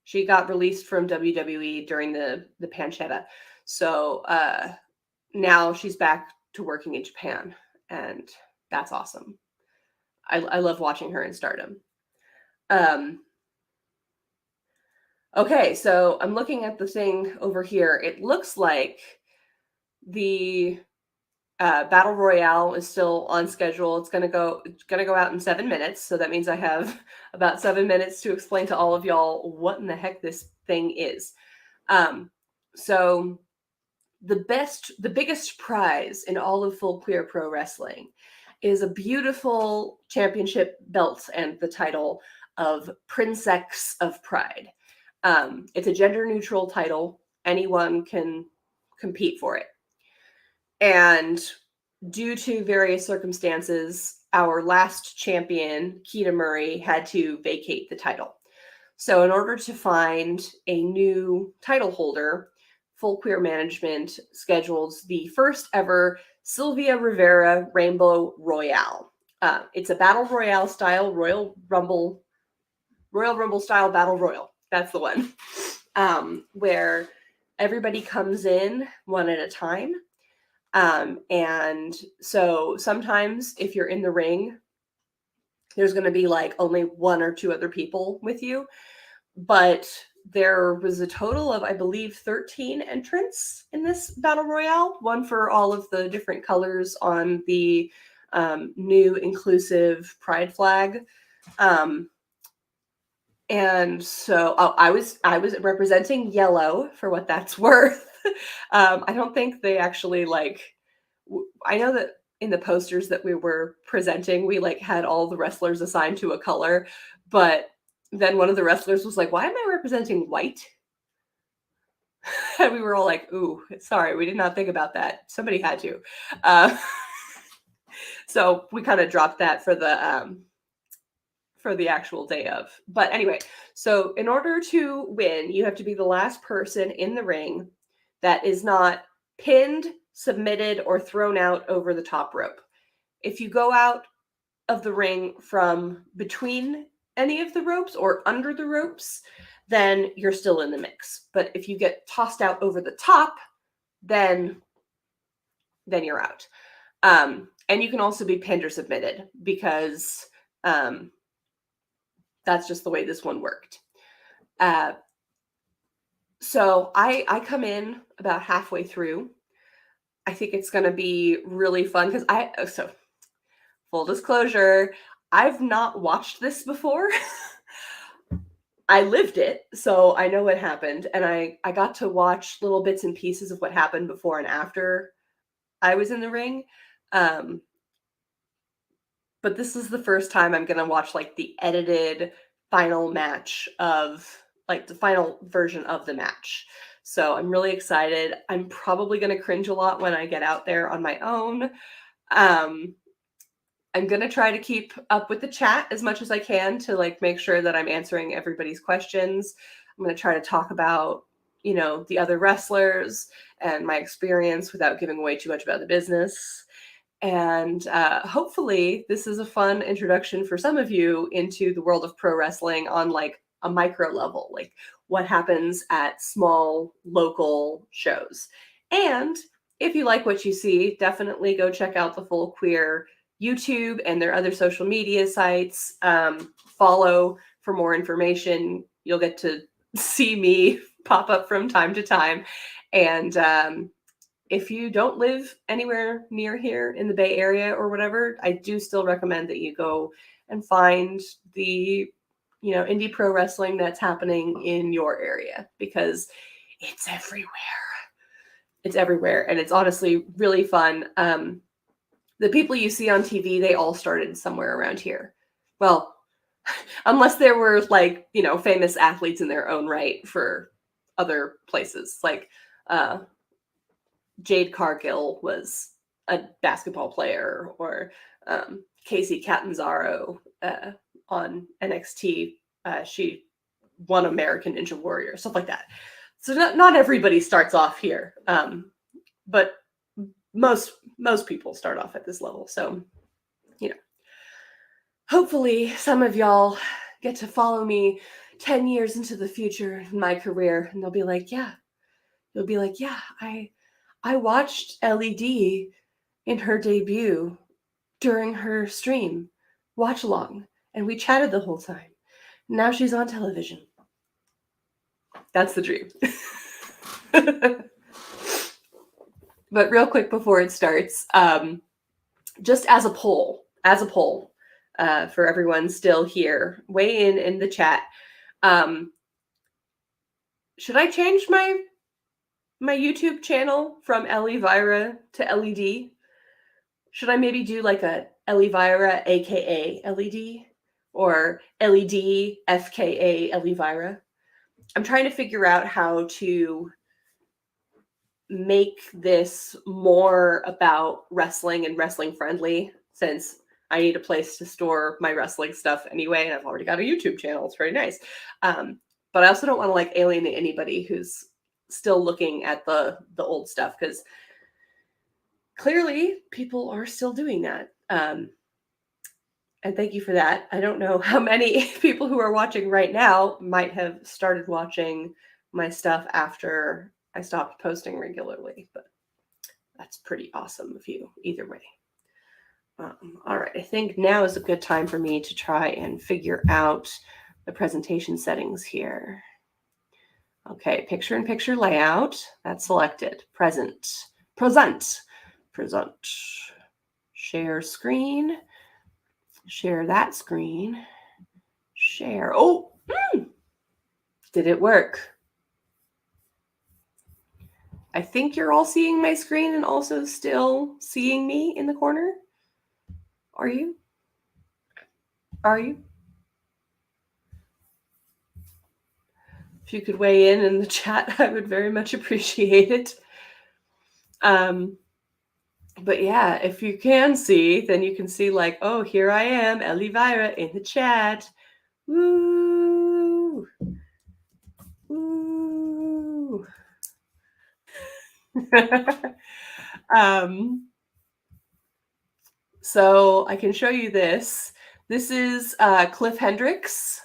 [SPEAKER 1] She got released from WWE during the pancetta. So now she's back to working in Japan. And that's awesome. I love watching her in Stardom. Okay, so I'm looking at the thing over here. It looks like the Battle Royale is still on schedule. It's gonna go out in 7 minutes. So that means I have about 7 minutes to explain to all of y'all what in the heck this thing is. So the biggest prize in all of Full Queer Pro Wrestling is a beautiful championship belt and the title of Princess of Pride. It's a gender neutral title. Anyone can compete for it. And due to various circumstances, our last champion, Keita Murray, had to vacate the title. So in order to find a new title holder, Full Queer Management scheduled the first ever Sylvia Rivera Rainbow Royale. It's a battle royale style, Royal Rumble style battle royal. That's the one. Where everybody comes in one at a time. And so sometimes if you're in the ring, there's going to be like only one or two other people with you. But there was a total of, I believe, 13 entrants in this battle royale, one for all of the different colors on the new inclusive pride flag. And so I was representing yellow for what that's worth. I don't think they actually I know that in the posters that we were presenting, we had all the wrestlers assigned to a color, but then one of the wrestlers was like, "Why am I representing white?" And we were all like, "Ooh, sorry, we did not think about that. Somebody had to." So we kind of dropped that for the actual day of. But anyway, so in order to win, you have to be the last person in the ring that is not pinned, submitted, or thrown out over the top rope. If you go out of the ring from between any of the ropes or under the ropes, then you're still in the mix. But if you get tossed out over the top, then you're out. And you can also be pinned or submitted because that's just the way this one worked. So I come in about halfway through. I think it's going to be really fun because so full disclosure, I've not watched this before. I lived it, so I know what happened. And I got to watch little bits and pieces of what happened before and after I was in the ring. But this is the first time I'm going to watch the edited final match of like the final version of the match. So I'm really excited. I'm probably going to cringe a lot when I get out there on my own. I'm going to try to keep up with the chat as much as I can to like make sure that I'm answering everybody's questions. I'm going to try to talk about, you know, the other wrestlers and my experience without giving away too much about the business. And hopefully this is a fun introduction for some of you into the world of pro wrestling on like a micro level, like what happens at small local shows. And if you like what you see, definitely go check out the Full Queer YouTube and their other social media sites. Follow for more information. You'll get to see me pop up from time to time. And if you don't live anywhere near here in the Bay Area or whatever, I do still recommend that you go and find the, you know, indie pro wrestling that's happening in your area, because it's everywhere. It's everywhere. And it's honestly really fun. The people you see on TV, they all started somewhere around here. Well, unless there were like, you know, famous athletes in their own right for other places. Like Jade Cargill was a basketball player, or Casey Catanzaro on NXT. She won American Ninja Warrior, stuff like that. So not everybody starts off here, but most people start off at this level. So, you know, hopefully some of y'all get to follow me 10 years into the future in my career, and they'll be like, yeah, you'll be like, yeah, I watched LED in her debut during her stream watch along, and we chatted the whole time. Now she's on television. That's the dream. But real quick before it starts, just as a poll, for everyone still here, weigh in the chat. Should I change my YouTube channel from Elvira to LED? Should I maybe do like a Elvira aka LED, or LED FKA Elvira? I'm trying to figure out how to make this more about wrestling and wrestling friendly, since I need a place to store my wrestling stuff anyway, and I've already got a YouTube channel. It's very nice. But I also don't want to like alienate anybody who's still looking at the old stuff, because clearly people are still doing that. And thank you for that. I don't know how many people who are watching right now might have started watching my stuff after I stopped posting regularly, but that's pretty awesome of you either way. All right, I think now is a good time for me to try and figure out the presentation settings here. Okay, picture-in-picture layout, that's selected. Present. Share screen. Share that screen. Share. Oh, did it work? I think you're all seeing my screen and also still seeing me in the corner. Are you? Are you? If you could weigh in the chat, I would very much appreciate it. But yeah, if you can see, then you can see like, oh, here I am, Elvira in the chat. Woo! Woo! So I can show you this. This is Cliff Hendricks,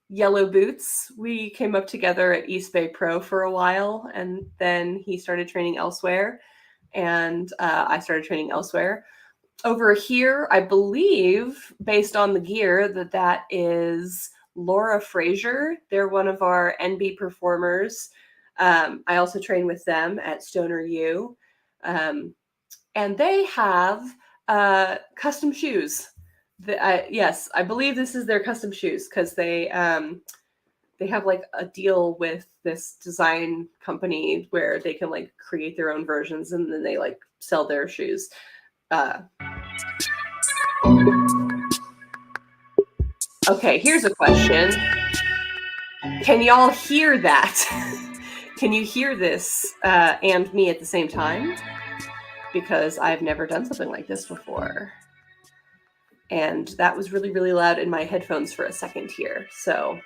[SPEAKER 1] Yellow Boots. We came up together at East Bay Pro for a while, and then he started training elsewhere, and I started training elsewhere. Over here, I believe, based on the gear, that is Laura Frazier. They're one of our NB performers. I also train with them at Stoner U. And they have custom shoes. Yes, I believe this is their custom shoes, because they have like a deal with this design company where they can like create their own versions, and then they like sell their shoes. Okay, here's a question. Can y'all hear that? Can you hear this and me at the same time? Because I've never done something like this before. And that was really, really loud in my headphones for a second here. So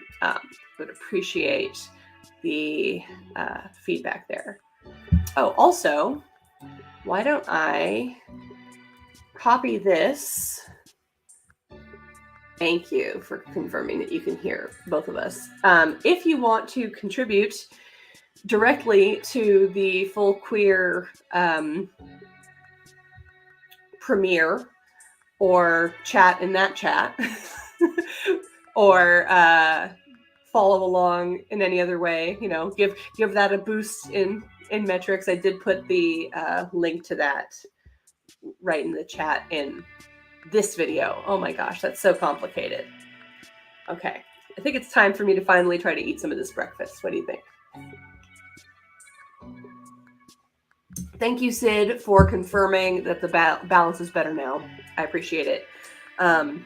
[SPEAKER 1] would appreciate the feedback there. Oh, also, why don't I copy this? Thank you for confirming that you can hear both of us. If you want to contribute directly to the Full Queer premiere, or chat in that chat, or follow along in any other way, give that a boost in metrics. I did put the link to that right in the chat in this video. Oh my gosh, that's so complicated. Okay, I think it's time for me to finally try to eat some of this breakfast. What do you think? Thank you, Sid, for confirming that the balance is better now. I appreciate it. Yeah,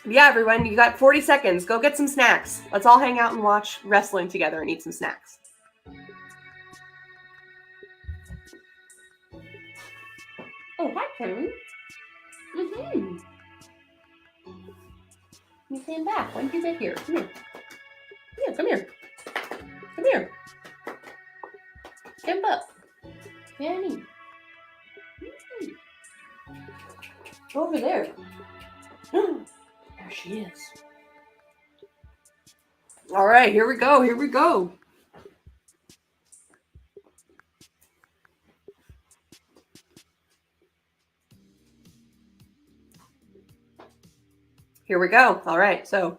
[SPEAKER 1] everyone, you got 40 seconds. Go get some snacks. Let's all hang out and watch wrestling together and eat some snacks. Oh, hi, Kevin. Mm-hmm. You came back. When did you get here? Come here. Yeah, come here. Come here. Jump up. Danny. Over there. There she is. All right, here we go. Here we go. Here we go. All right, so.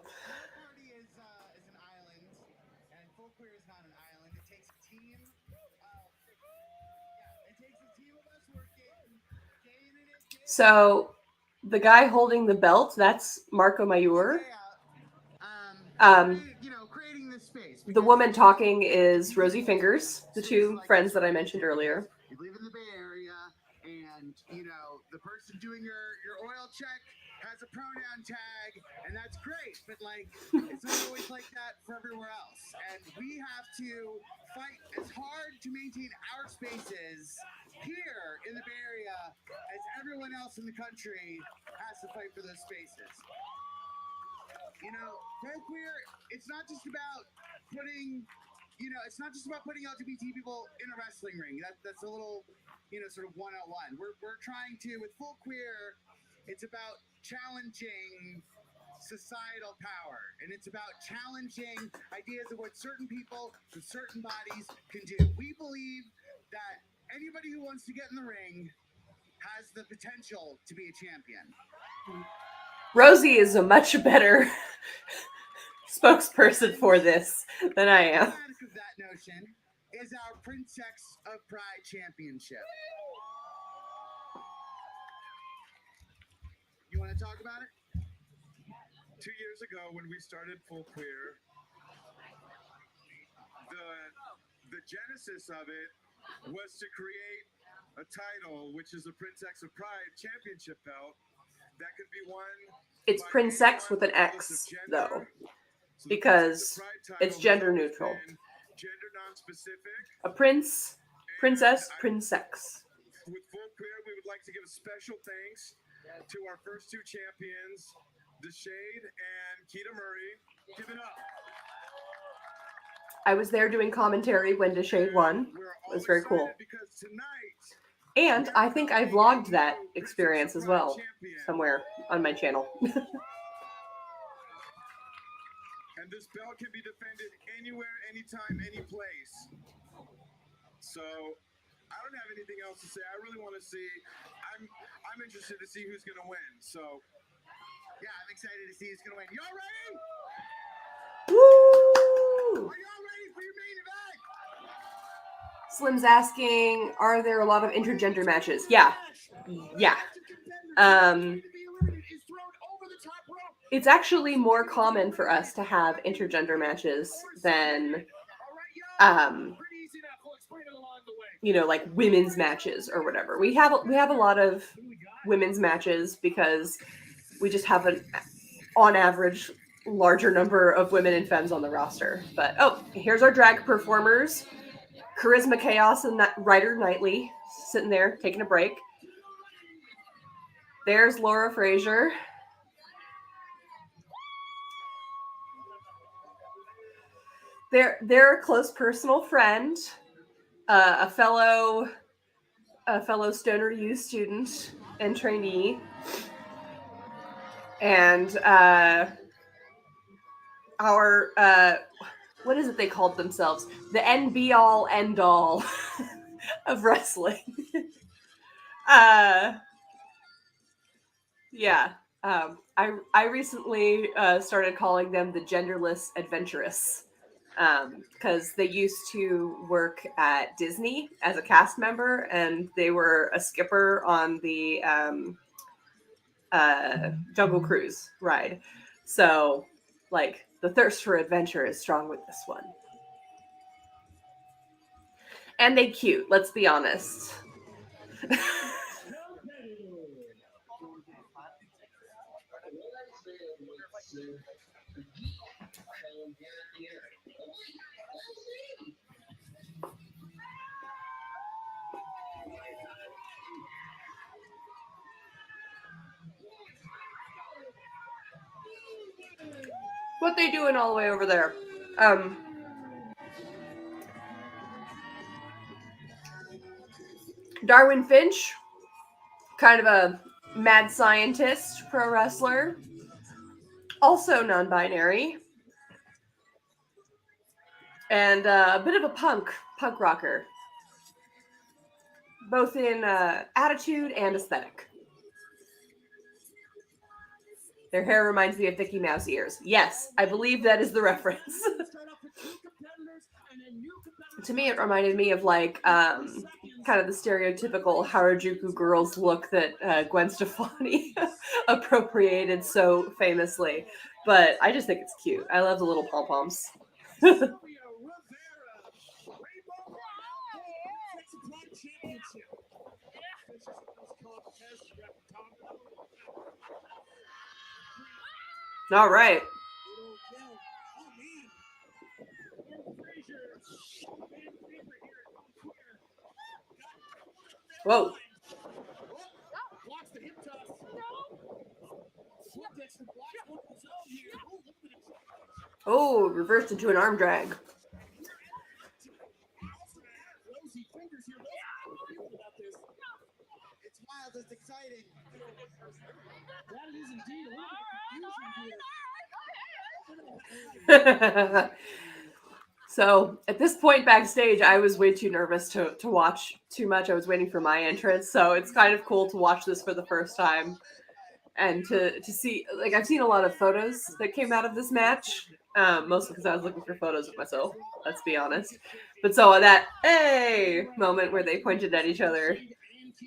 [SPEAKER 1] So the guy holding the belt, that's Marco Mayur. The woman talking is Rosie Fingers, the two friends that I mentioned earlier.
[SPEAKER 2] You live in the Bay Area, and the person doing your oil check has a pronoun tag, and that's great, but it's not always like that for everywhere else. And we have to fight as hard to maintain our spaces here in the Bay Area as everyone else in the country has to fight for those spaces. Folk queer, it's not just about putting LGBT people in a wrestling ring. That's a little, sort of one-on-one. We're trying to, with Full Queer, it's about challenging societal power, and it's about challenging ideas of what certain people with certain bodies can do. We believe that anybody who wants to get in the ring has the potential to be a champion.
[SPEAKER 1] Rosie is a much better spokesperson for this than I am.
[SPEAKER 2] Of that notion is our Princess of Pride Championship. You want to talk about it?
[SPEAKER 3] 2 years ago, when we started Full Queer, the genesis of it was to create a title, which is a Princess of Pride Championship belt, that could be won.
[SPEAKER 1] It's Princex with an X, though, because it's gender neutral.
[SPEAKER 3] Gender non-specific.
[SPEAKER 1] A prince, princess, princex.
[SPEAKER 3] With Full Queer, we would like to give a special thanks to our first two champions, Deshade and Keita Murray. Give it up.
[SPEAKER 1] I was there doing commentary when Deshade won. It was very cool. And I think I vlogged that experience as well, somewhere on my channel.
[SPEAKER 3] And this belt can be defended anywhere, anytime, any place. So I don't have anything else to say. I really want to see. I'm interested to see who's going to win. So
[SPEAKER 2] yeah, I'm excited to see who's going to win. Y'all ready?
[SPEAKER 1] Woo!
[SPEAKER 2] Are y'all ready for your main event?
[SPEAKER 1] Slim's asking, are there a lot of intergender matches? Yeah. It's actually more common for us to have intergender matches than, like women's matches or whatever. We have a lot of women's matches because we just have on average, larger number of women and femmes on the roster. But oh, here's our drag performers. Charisma Chaos and Ryder Knightley sitting there taking a break. There's Laura Frazier. They're a close personal friend, a fellow Stoner U student and trainee, and our what is it they called themselves? The end be all end all of wrestling. Yeah. I recently started calling them the genderless adventurous because they used to work at Disney as a cast member, and they were a skipper on the Jungle Cruise ride. So, like, the thirst for adventure is strong with this one. And they cute, let's be honest. What they doing all the way over there? Darwin Finch, kind of a mad scientist pro wrestler, also non-binary, and a bit of a punk rocker, both in attitude and aesthetic. Their hair reminds me of Mickey Mouse ears. Yes, I believe that is the reference. To me, it reminded me of like kind of the stereotypical Harajuku girls look that Gwen Stefani appropriated so famously. But I just think it's cute. I love the little pom-poms. All right. Whoa. Oh, reversed into an arm drag.
[SPEAKER 2] It's wild, it's exciting. That is indeed a
[SPEAKER 1] So at this point backstage, I was way too nervous to watch too much. I was waiting for my entrance. So it's kind of cool to watch this for the first time and to see, like, I've seen a lot of photos that came out of this match, mostly because I was looking for photos of myself, let's be honest. But so that, hey, moment where they pointed at each other,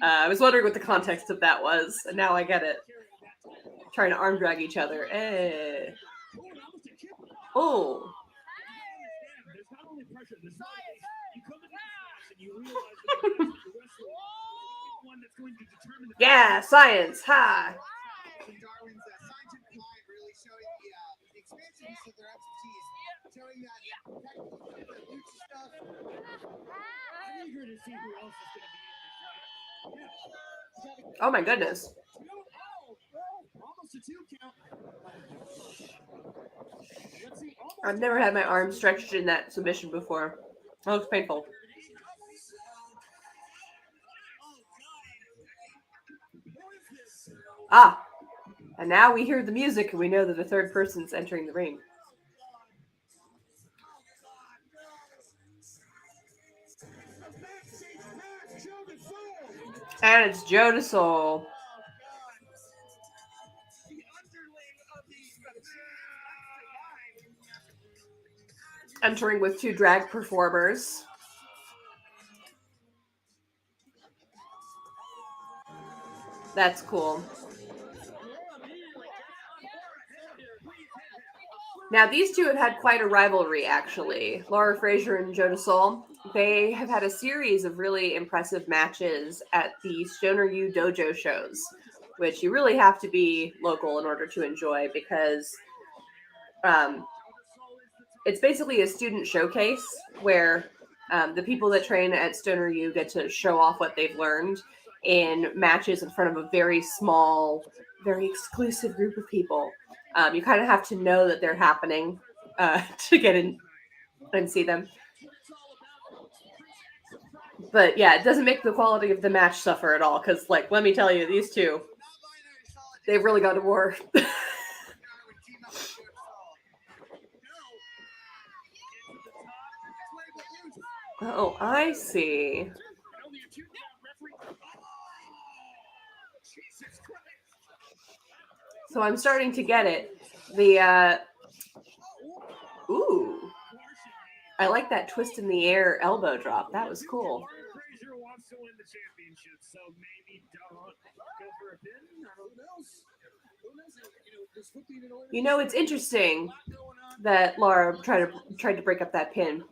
[SPEAKER 1] I was wondering what the context of that was, and now I get it. Trying to arm drag each other. Hey. Oh. Yeah, science, ha!
[SPEAKER 2] Darwin's scientific mind really showing the expansiveness of their expertise, showing that lucha stuff. I'm eager to see who else is going to be in this.
[SPEAKER 1] Oh my goodness.
[SPEAKER 2] Almost a 2 count.
[SPEAKER 1] I've never had my arm stretched in that submission before. That looks painful. Ah, and now we hear the music and we know that a third person's entering the ring. And it's Joe DeSoul. Entering with 2 drag performers. That's cool. Now, these two have had quite a rivalry, actually. Laura Frazier and Joe DeSoul. They have had a series of really impressive matches at the Stoner U Dojo shows, which you really have to be local in order to enjoy, because It's basically a student showcase where the people that train at Stoner U get to show off what they've learned in matches in front of a very small, very exclusive group of people. You kind of have to know that they're happening to get in and see them. But yeah, it doesn't make the quality of the match suffer at all. Because, like, let me tell you, these two, they've really gone to war. Oh, I see. So I'm starting to get it. Ooh. I like that twist in the air elbow drop. That was cool. You know, it's interesting that Laura tried to break up that pin.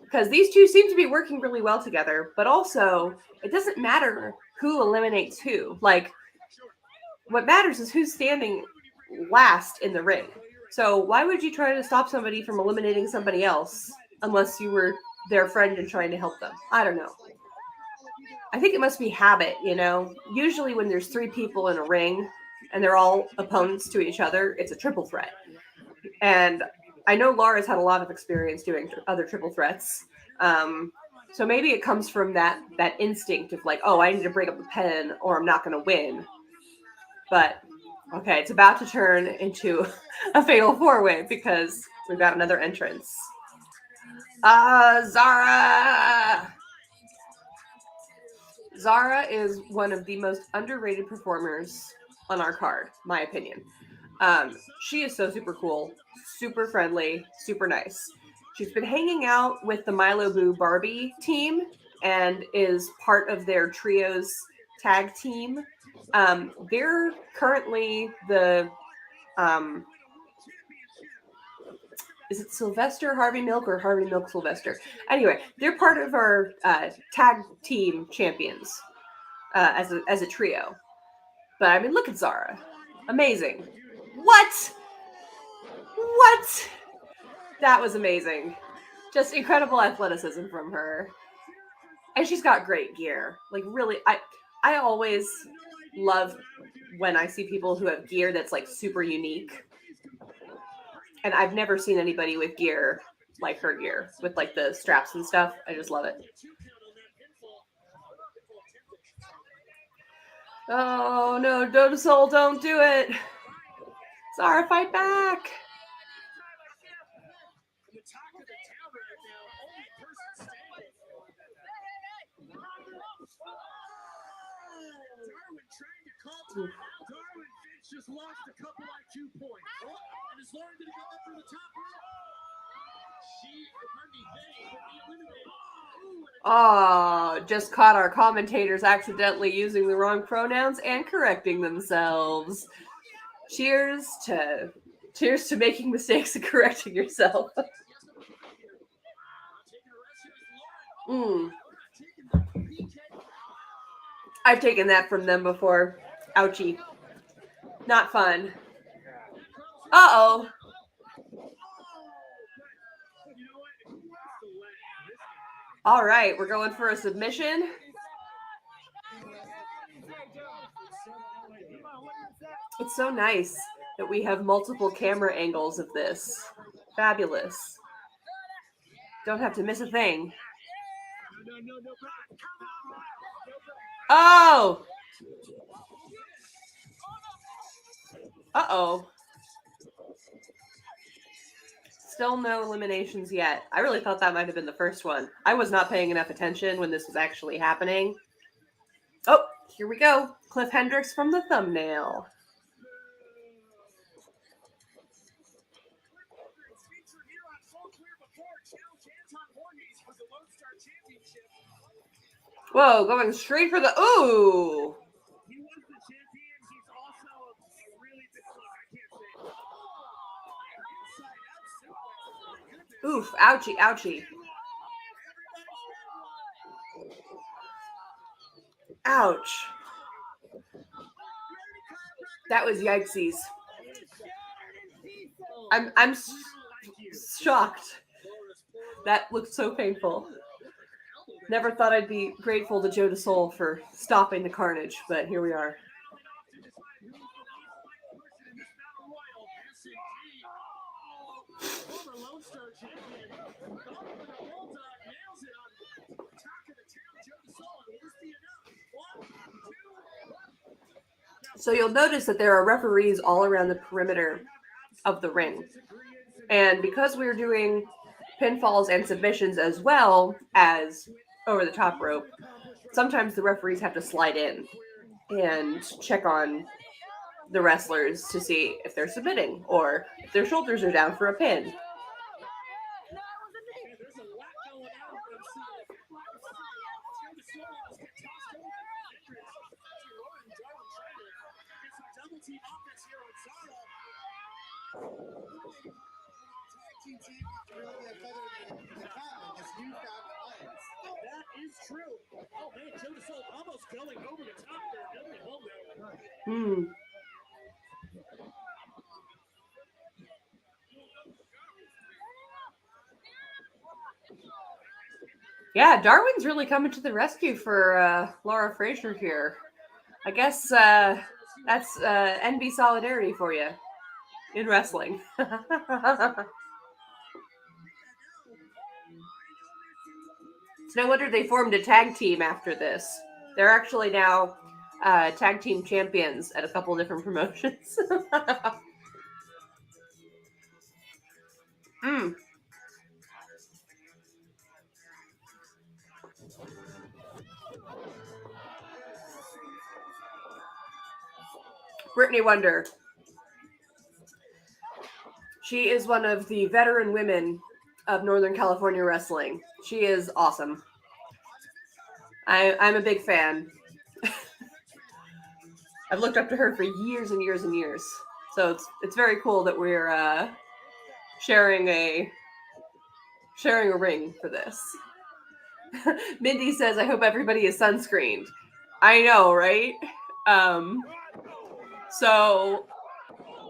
[SPEAKER 1] Because these two seem to be working really well together, but also it doesn't matter who eliminates who. Like, what matters is who's standing last in the ring. So why would you try to stop somebody from eliminating somebody else unless you were their friend and trying to help them? I don't know. I think it must be habit, you know? Usually when there's 3 people in a ring and they're all opponents to each other, it's a triple threat. And I know Laura's had a lot of experience doing other triple threats. So maybe it comes from that instinct of like, oh, I need to break up the pen or I'm not going to win. But, okay, it's about to turn into a fatal 4-way because we've got another entrance. Zara! Zara is one of the most underrated performers on our card, my opinion. She is so super cool, super friendly, super nice. She's been hanging out with the Milo Boo Barbie team and is part of their trios tag team. They're currently the is it Sylvester Harvey Milk or Harvey Milk Sylvester? Anyway, they're part of our tag team champions as a trio. But I mean, look at Zara, amazing. What? That was amazing. Just incredible athleticism from her. And she's got great gear. Like, really, I always love when I see people who have gear that's like super unique. And I've never seen anybody with gear like her gear, with like the straps and stuff. I just love it. Oh no, Dota Soul, don't do it. Zara, fight back.
[SPEAKER 2] Darwin Finch just lost a couple IQ points. And is Lauren going to go up for the top rope?
[SPEAKER 1] Oh, just caught our commentators accidentally using the wrong pronouns and correcting themselves. Cheers to making mistakes and correcting yourself. I've taken that from them before. Ouchie. Not fun. Uh-oh. All right, we're going for a submission. It's so nice that we have multiple camera angles of this. Fabulous. Don't have to miss a thing. Oh! Uh-oh. Still no eliminations yet. I really thought that might have been the first one. I was not paying enough attention when this was actually happening. Oh, here we go. Cliff Hendricks from the thumbnail. Whoa, going straight for the... Ooh!
[SPEAKER 2] He was the champion. He's also a really big... I can't say...
[SPEAKER 1] Oof, ouchie, ouchie. Ouch. That was yikesies. I'm shocked. That looked so painful. Never thought I'd be grateful to Joe DeSole for stopping the carnage, but here we are. So you'll notice that there are referees all around the perimeter of the ring. And because we're doing pinfalls and submissions as well as over the top rope, sometimes the referees have to slide in and check on the wrestlers to see if they're submitting or if their shoulders are down for a pin.
[SPEAKER 4] That is true. Oh man, Joe DeSole almost going over the top there.
[SPEAKER 1] Yeah, Darwin's really coming to the rescue for Laura Frazier here. I guess that's NB solidarity for you in wrestling. It's no wonder they formed a tag team after this. They're actually now tag team champions at a couple different promotions. Brittany Wonder. She is one of the veteran women of Northern California wrestling. She is awesome. I'm a big fan. I've looked up to her for years and years and years. So it's very cool that we're sharing a ring for this. Mindy says, I hope everybody is sunscreened. I know, right? So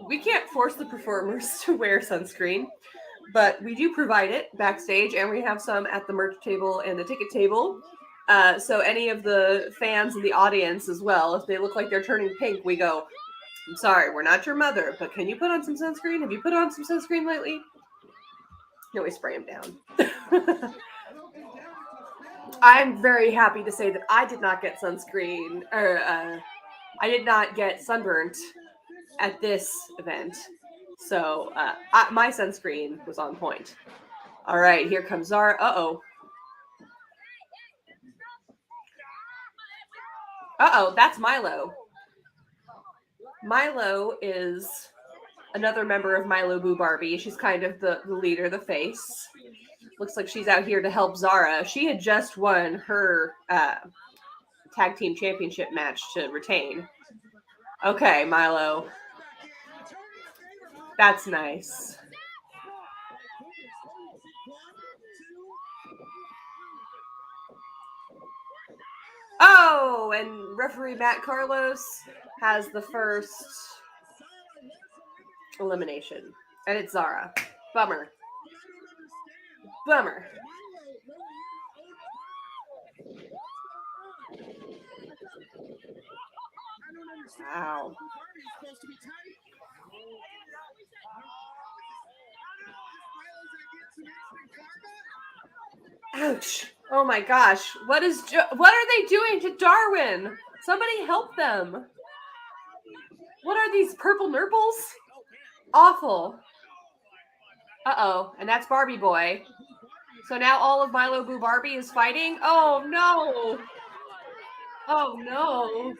[SPEAKER 1] we can't force the performers to wear sunscreen, but we do provide it backstage, and we have some at the merch table and the ticket table. So any of the fans in the audience as well, if they look like they're turning pink, we go, I'm sorry, we're not your mother, but can you put on some sunscreen? Have you put on some sunscreen lately? No, we spray them down. I'm very happy to say that I did not get sunscreen, or I did not get sunburnt at this event. So my sunscreen was on point. All right, here comes Zara. Uh-oh, that's Milo. Milo is another member of Milo Boo Barbie. She's kind of the leader, the face. Looks like she's out here to help Zara. She had just won her tag team championship match to retain. Okay, Milo. That's nice. Oh, and referee Matt Carlos has the first elimination. And it's Zara. Bummer. Wow. Ouch. Oh my gosh. What are they doing to Darwin? Somebody help them. What are these purple nurples? Awful. Uh-oh. And that's Barbie Boy. So now all of Milo Boo Barbie is fighting? Oh no. Oh no.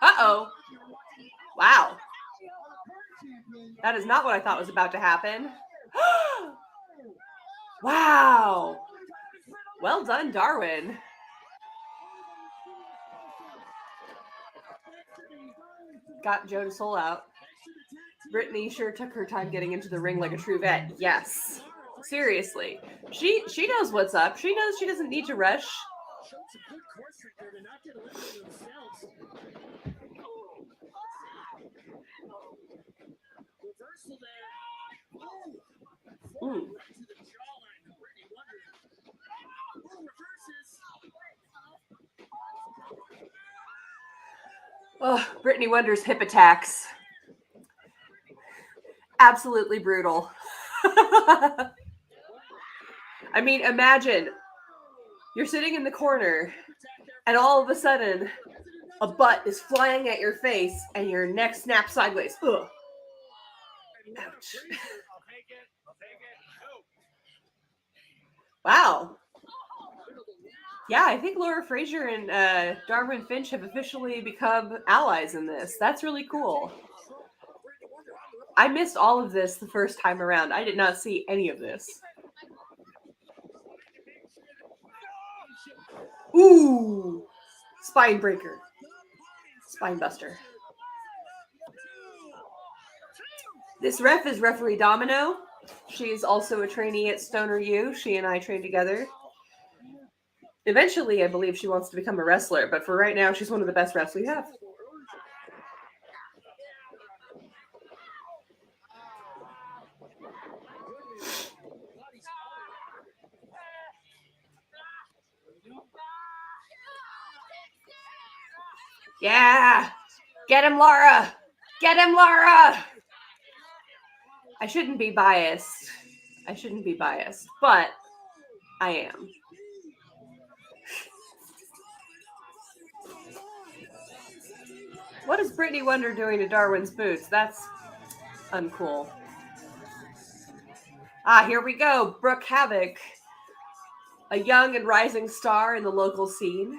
[SPEAKER 1] Uh-oh. Wow. That is not what I thought was about to happen. Wow. Well done, Darwin. Got Joe DeSole out. Brittany sure took her time getting into the ring like a true vet. Yes. Seriously. She knows what's up. She knows she doesn't need to rush.
[SPEAKER 4] Reversal there. Oh,
[SPEAKER 1] Mm.
[SPEAKER 4] right to the jawline of Brittany Wonder. Oh, reverses.
[SPEAKER 1] Oh, Brittany Wonder's hip attacks. Absolutely brutal. I mean, imagine you're sitting in the corner and all of a sudden a butt is flying at your face and your neck snaps sideways. Ugh. Ouch. Wow. Yeah, I think Laura Frazier and Darwin Finch have officially become allies in this. That's really cool. I missed all of this the first time around. I did not see any of this. Ooh! Spine breaker. Spine buster. This ref is referee Domino. She's also a trainee at Stoner U. She and I train together. Eventually, I believe she wants to become a wrestler, but for right now, she's one of the best refs we have. Yeah! Get him, Laura! Get him, Laura! I shouldn't be biased. But I am. What is Brittany Wonder doing to Darwin's boots? That's uncool. Ah, here we go. Brooke Havoc, a young and rising star in the local scene.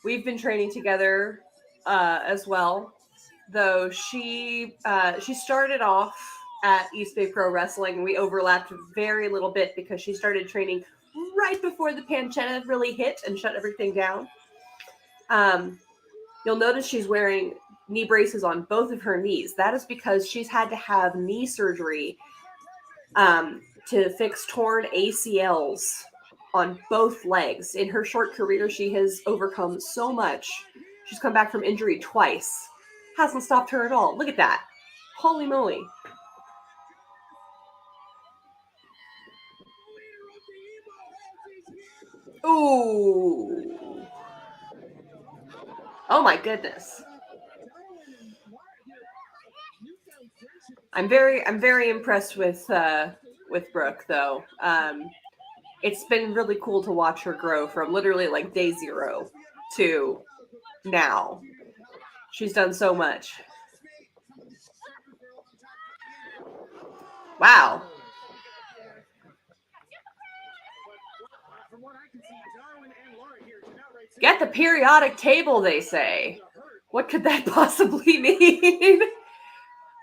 [SPEAKER 1] We've been training together as well, though she started off at East Bay Pro Wrestling. We overlapped very little bit because she started training right before the pandemic really hit and shut everything down. You'll notice she's wearing knee braces on both of her knees. That is because she's had to have knee surgery to fix torn ACLs on both legs. In her short career, she has overcome so much. She's come back from injury twice. Hasn't stopped her at all. Look at that. Holy moly. Ooh. Oh my goodness. I'm very impressed with Brooke though. It's been really cool to watch her grow from literally like day 0 to now. She's done so much. Wow. Get the periodic table, they say. What could that possibly mean?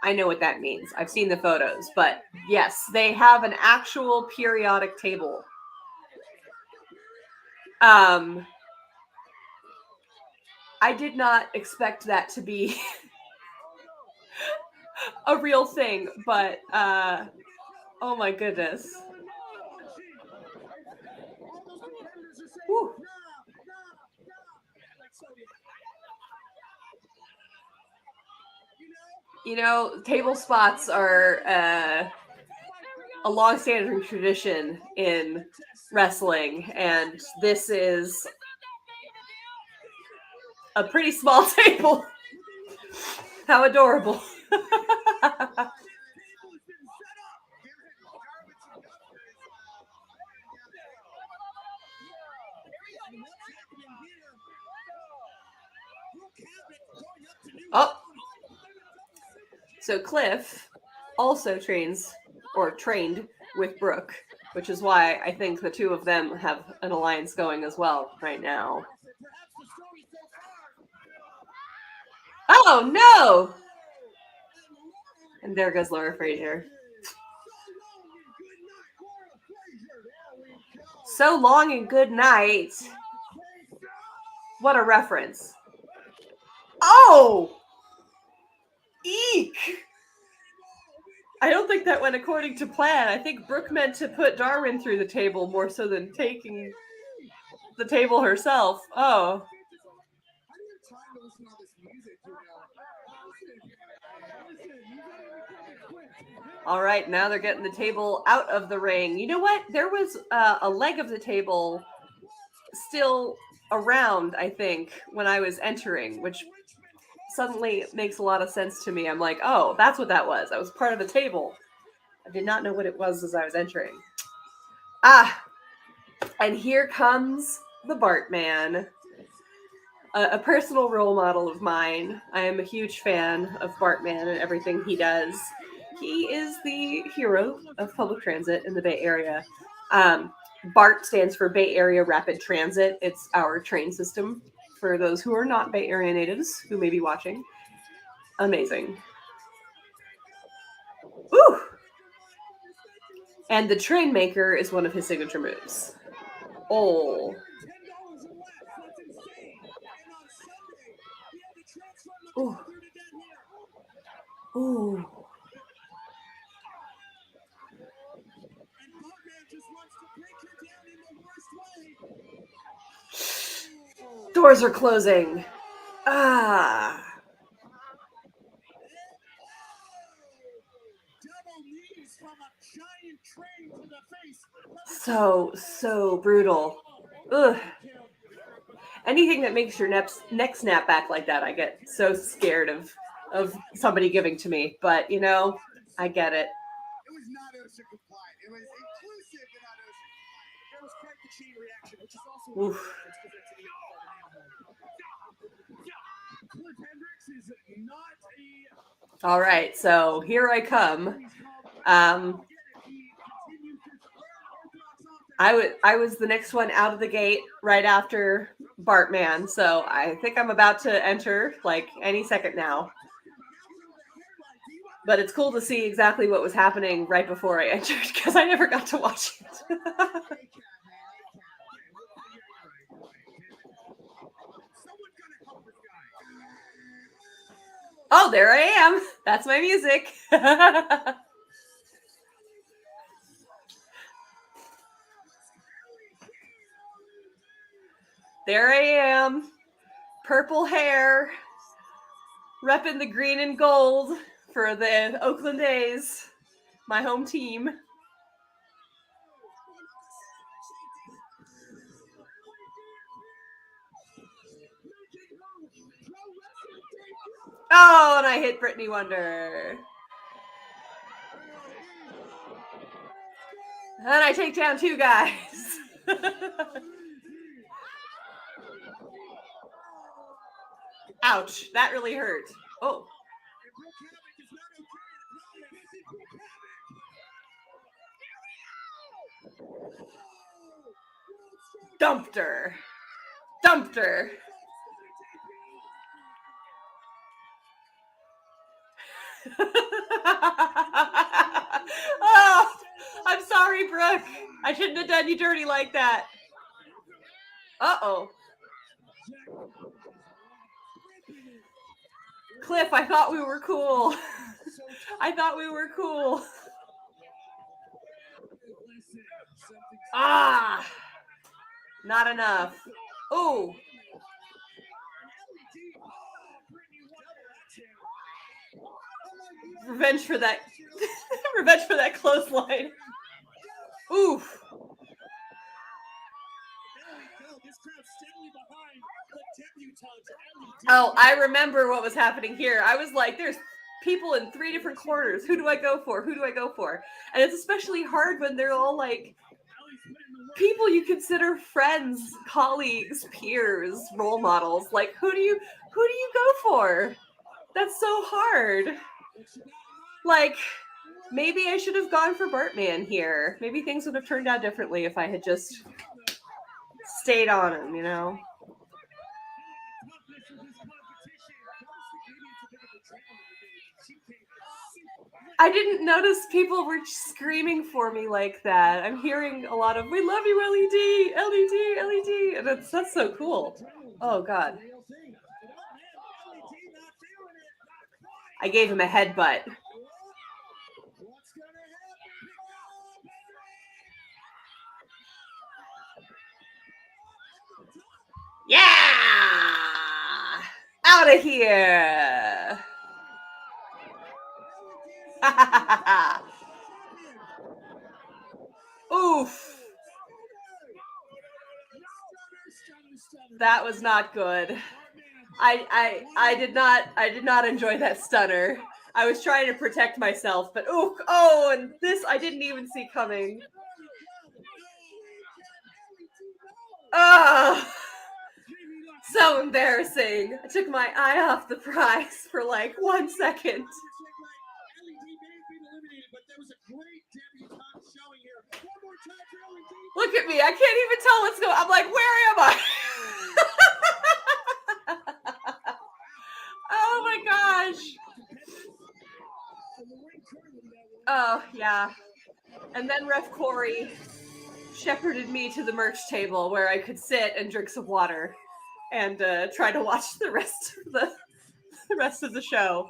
[SPEAKER 1] I know what that means. I've seen the photos, but yes, they have an actual periodic table. I did not expect that to be a real thing, but oh my goodness. Whew. You know, table spots are a long-standing tradition in wrestling, and this is a pretty small table. How adorable. Oh. So Cliff also trained with Brooke, which is why I think the two of them have an alliance going as well right now. Oh no! And there goes Laura Frazier. So long and good night. What a reference. Oh! Eek! I don't think that went according to plan. I think Brooke meant to put Darwin through the table more so than taking the table herself. Oh. All right, now they're getting the table out of the ring. You know what? There was a leg of the table still around, I think, when I was entering, which suddenly makes a lot of sense to me. I'm like, oh, that's what that was. That was part of the table. I did not know what it was as I was entering. Ah, and here comes the Bartman. A personal role model of mine. I am a huge fan of Bartman and everything he does. He is the hero of public transit in the Bay Area. BART stands for Bay Area Rapid Transit. It's our train system for those who are not Bay Area natives who may be watching. Amazing. Woo! And the train maker is one of his signature moves. Oh. Ooh. Ooh. Doors are closing. Ah. So brutal. Ugh. Anything that makes your neck snap back like that, I get so scared of somebody giving to me. But, you know, I get it.
[SPEAKER 2] It was not OSHA compliant. It was inclusive but not OSHA compliant.
[SPEAKER 4] There was quite the chain reaction, which is also
[SPEAKER 1] Oof.
[SPEAKER 4] Cliff Hendricks is not a...
[SPEAKER 1] All right, so here I come. I was the next one out of the gate right after Bartman, so I think I'm about to enter like any second now. But it's cool to see exactly what was happening right before I entered because I never got to watch it. Oh, there I am. That's my music. There I am. Purple hair. Repping the green and gold for the Oakland A's. My home team. Oh, and I hit Brittany Wonder. And I take down 2 guys. Ouch, that really hurt. Oh. Dumped her. Dumped her. Oh, I'm sorry, Brooke. I shouldn't have done you dirty like that. Uh-oh. Cliff, I thought we were cool. I thought we were cool. Ah, not enough. Oh. Revenge for that. Revenge for that clothesline. Oof. Oh, I remember what was happening here. I was like, there's people in 3 different corners. Who do I go for? Who do I go for? And it's especially hard when they're all like people you consider friends, colleagues, peers, role models. Like, who do you go for? That's so hard. Like, maybe I should have gone for Bartman here. Maybe things would have turned out differently if I had just stayed on him, you know? I didn't notice people were screaming for me like that. I'm hearing a lot of, we love you, LED, LED, LED. And that's so cool. Oh, God. I gave him a headbutt. Yeah! Out of here! Oof. That was not good. I did not enjoy that stunner. I was trying to protect myself, but and this I didn't even see coming. So embarrassing. I took my eye off the prize for like 1 second. Look at me. I can't even tell what's going on. I'm like, where am I? Oh my gosh. Oh, yeah. And then Ref Corey shepherded me to the merch table where I could sit and drink some water and try to watch the rest of the show.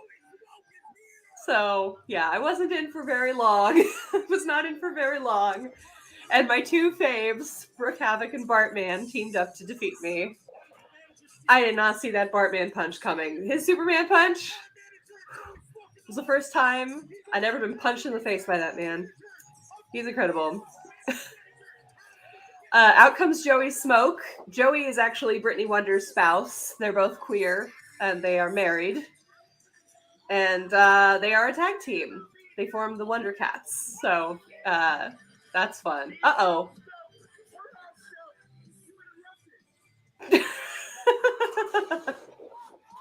[SPEAKER 1] So, yeah, I wasn't in for very long. I was not in for very long. And my two faves, Brooke Havoc and Bartman, teamed up to defeat me. I did not see that Bartman punch coming. His Superman punch was the first time I'd ever been punched in the face by that man. He's incredible. Out comes Joey Smoke. Joey is actually Brittany Wonder's spouse. They're both queer, and they are married. And they are a tag team. They form the Wonder Cats. So that's fun. Uh-oh.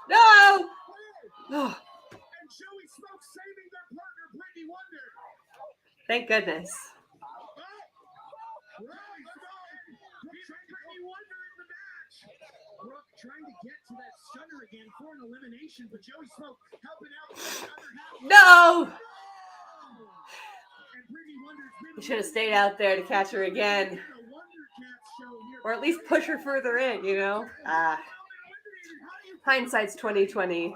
[SPEAKER 1] No! Oh. Thank goodness.
[SPEAKER 4] Brooke trying to get to that stunner again for an elimination, but Joey Smoke helping out with the other half.
[SPEAKER 1] No! You should have stayed out there to catch her again. Or at least push her further in, you know? Hindsight's 2020.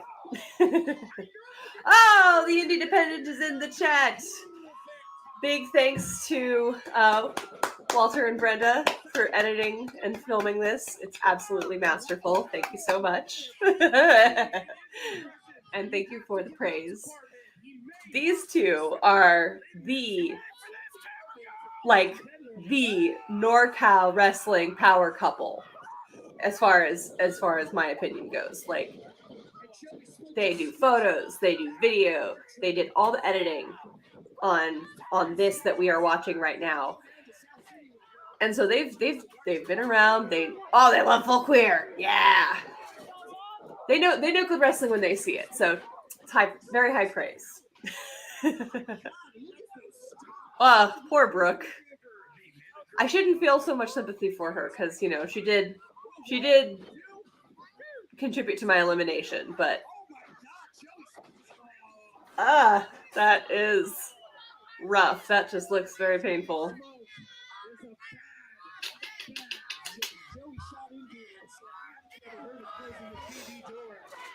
[SPEAKER 1] Oh, the Indie Dependent is in the chat. Big thanks to Walter and Brenda for editing and filming this. It's absolutely masterful. Thank you so much. And thank you for the praise. These two are the NorCal wrestling power couple, as far as my opinion goes. Like, they do photos, they do video, they did all the editing on this that we are watching right now. And so they've been around. They love full queer. Yeah. They know good wrestling when they see it. So it's very high praise. Poor Brooke. I shouldn't feel so much sympathy for her because, you know, she did contribute to my elimination, but that is rough. That just looks very painful.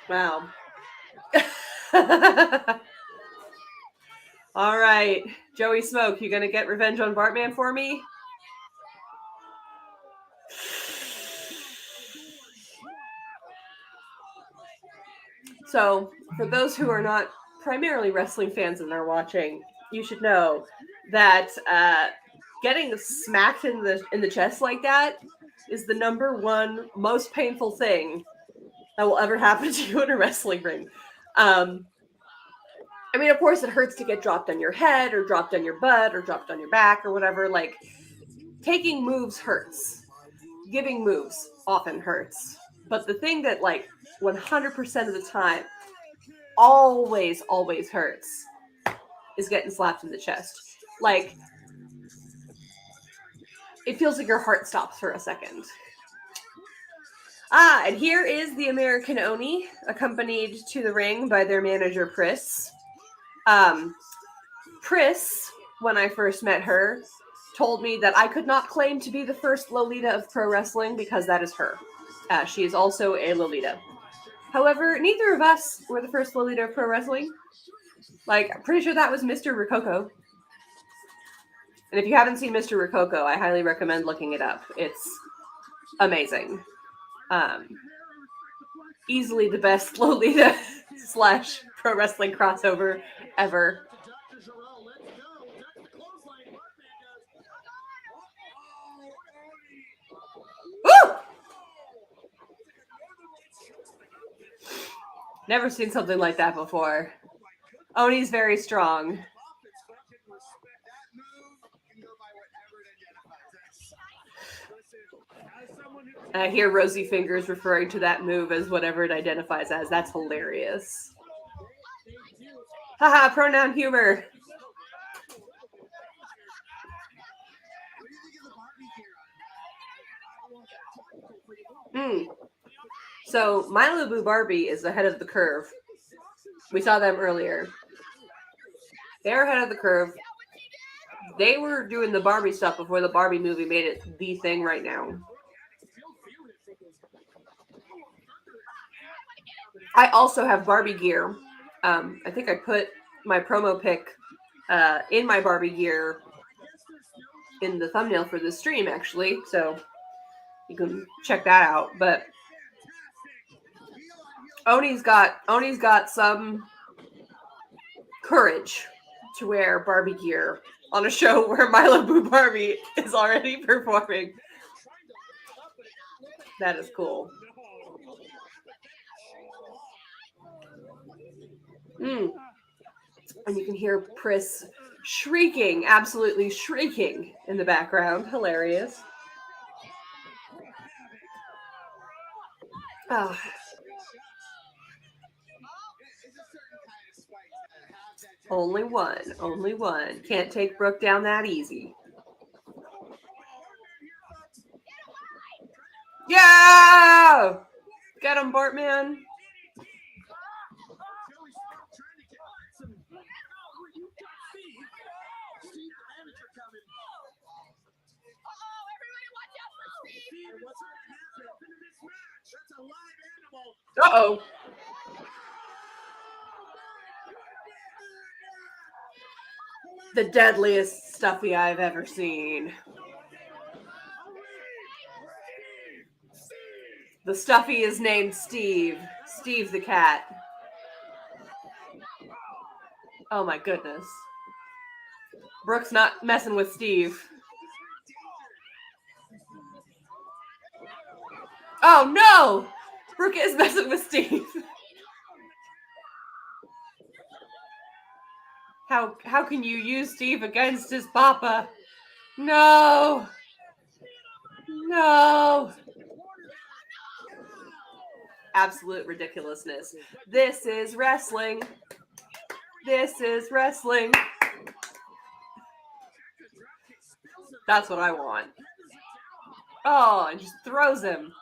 [SPEAKER 1] Wow. All right, Joey Smoke, you gonna get revenge on Bartman for me? So, for those who are not primarily wrestling fans and are watching, you should know that getting smacked in the chest like that is the number one most painful thing that will ever happen to you in a wrestling ring. I mean, of course, it hurts to get dropped on your head or dropped on your butt or dropped on your back or whatever. Like, taking moves hurts. Giving moves often hurts. But the thing that, like, 100% of the time always hurts is getting slapped in the chest. Like, it feels like your heart stops for a second. And here is the American Oni, accompanied to the ring by their manager, Pris. Pris, when I first met her, told me that I could not claim to be the first Lolita of pro wrestling because that is her. She is also a Lolita. However, neither of us were the first Lolita of pro wrestling. Like, I'm pretty sure that was Mr. Rococo. And if you haven't seen Mr. Rococo, I highly recommend looking it up. It's amazing. Easily the best Lolita / pro wrestling crossover ever. Woo! Never seen something like that before. Oni's very strong. And I hear Rosy Fingers referring to that move as whatever it identifies as. That's hilarious. Haha, pronoun humor. So Malibu Barbie is ahead of the curve. We saw them earlier. They're ahead of the curve. They were doing the Barbie stuff before the Barbie movie made it the thing right now. I also have Barbie gear. I think I put my promo pic in my Barbie gear in the thumbnail for this stream, actually. So you can check that out. But Oni's got some courage to wear Barbie gear on a show where Malibu Barbie is already performing. That is cool. And you can hear Pris shrieking, absolutely shrieking in the background. Hilarious. Oh. Only one. Can't take Brooke down that easy. Yeah! Get him, Bartman. Uh-oh. The deadliest stuffy I've ever seen. The stuffy is named Steve. Steve the cat. Oh my goodness. Brooke's not messing with Steve. Oh no! Brooke is messing with Steve. How can you use Steve against his papa? No! No! Absolute ridiculousness. This is wrestling. This is wrestling. That's what I want. Oh, and just throws him.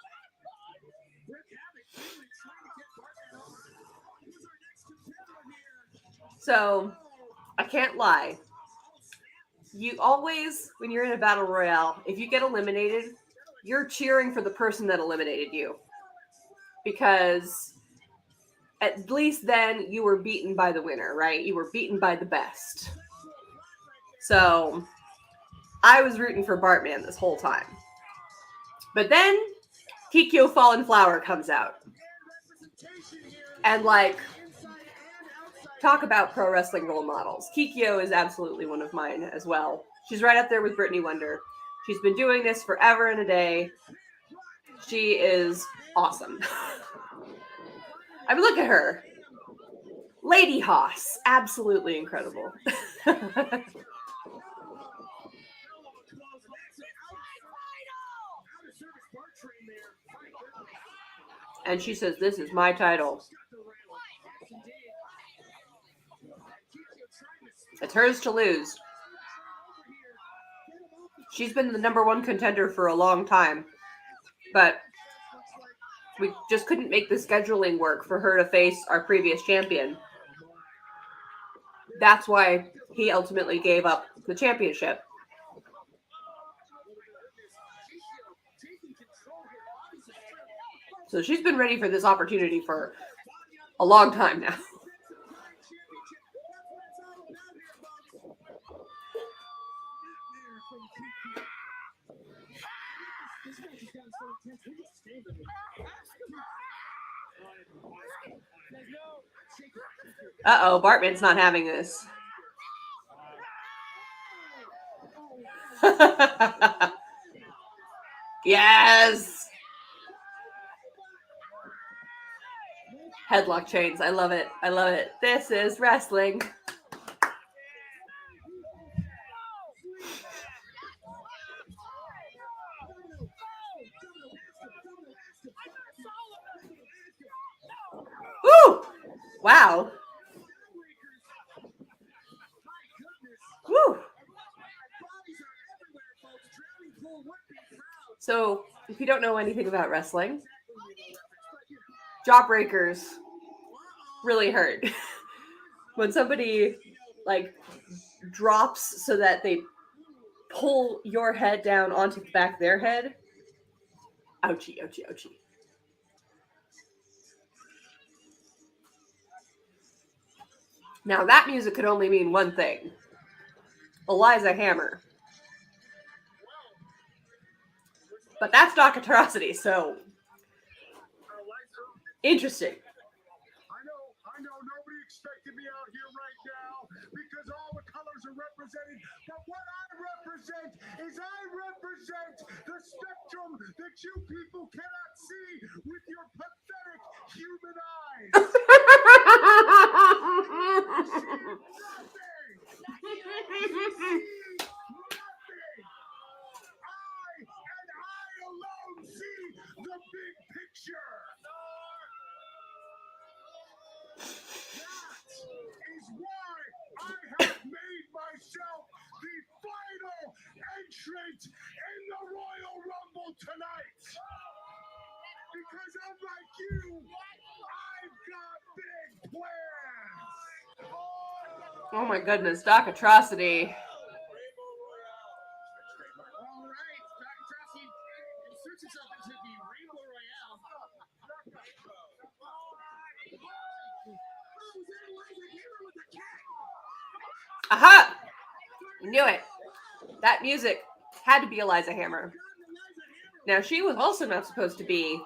[SPEAKER 1] So, I can't lie. You always, when you're in a battle royale, if you get eliminated, you're cheering for the person that eliminated you. Because at least then you were beaten by the winner, right? You were beaten by the best. So, I was rooting for Bartman this whole time. But then, Kikyo Fallen Flower comes out. And talk about pro wrestling role models. Kikyo is absolutely one of mine as well. She's right up there with Brittany Wonder. She's been doing this forever and a day. She is awesome. I mean, look at her. Lady Hoss. Absolutely incredible. And she says, "This is my title. It's hers to lose." She's been the #1 contender for a long time. But we just couldn't make the scheduling work for her to face our previous champion. That's why he ultimately gave up the championship. So she's been ready for this opportunity for a long time now. Uh-oh, Bartman's not having this. Yes! Headlock chains. I love it. I love it. This is wrestling. Woo! Wow. Woo! So, if you don't know anything about wrestling, jawbreakers really hurt. When somebody, like, drops so that they pull your head down onto the back of their head, ouchie, ouchie, ouchie. Now, that music could only mean one thing. Eliza Hammer. But that's Doc Atrocity, so interesting.
[SPEAKER 3] I know nobody expected me out here right now because all the colors are represented, but what I represent is I represent the spectrum that you people cannot see with your pathetic human eyes. I alone see the big picture. That is why I have made myself the final entrant in the Royal Rumble tonight. Because unlike you, I've got big plans.
[SPEAKER 1] Oh my goodness, Doc Atrocity.
[SPEAKER 4] All right, Dr. Trusty inserts himself into the Rainbow Royale.
[SPEAKER 1] Aha! I knew it. That music had to be Eliza Hammer. Now, she was also not supposed to be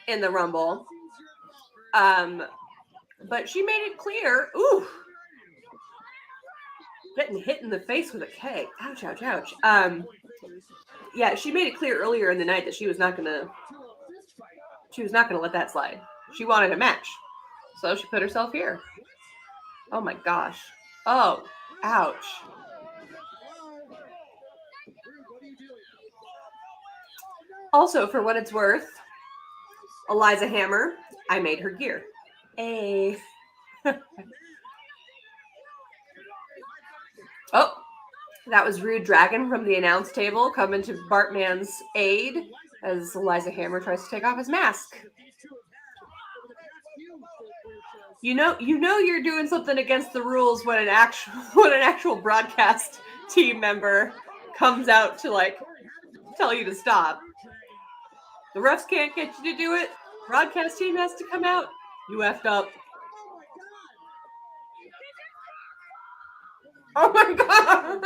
[SPEAKER 1] in the Rumble. But she made it clear. Ooh! Getting hit in the face with a K. Ouch, ouch, ouch. Yeah, she made it clear earlier in the night that she was not gonna let that slide. She wanted a match. So she put herself here. Oh my gosh. Oh, ouch. Also, for what it's worth, Eliza Hammer, I made her gear. Hey. Oh, that was Rude Dragon from the announce table coming to Bartman's aid as Eliza Hammer tries to take off his mask. You know you're doing something against the rules when an actual broadcast team member comes out to like tell you to stop. The refs can't get you to do it. Broadcast team has to come out. You effed up. Oh my god!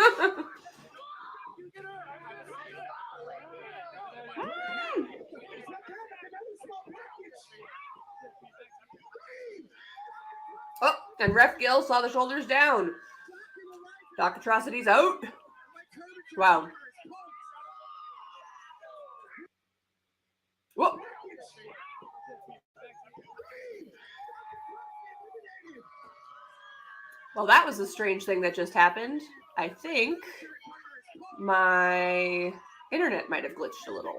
[SPEAKER 1] Oh, and Ref Gill saw the shoulders down. Doc Atrocity's out. Wow. Whoa. Well, that was a strange thing that just happened. I think my internet might have glitched a little.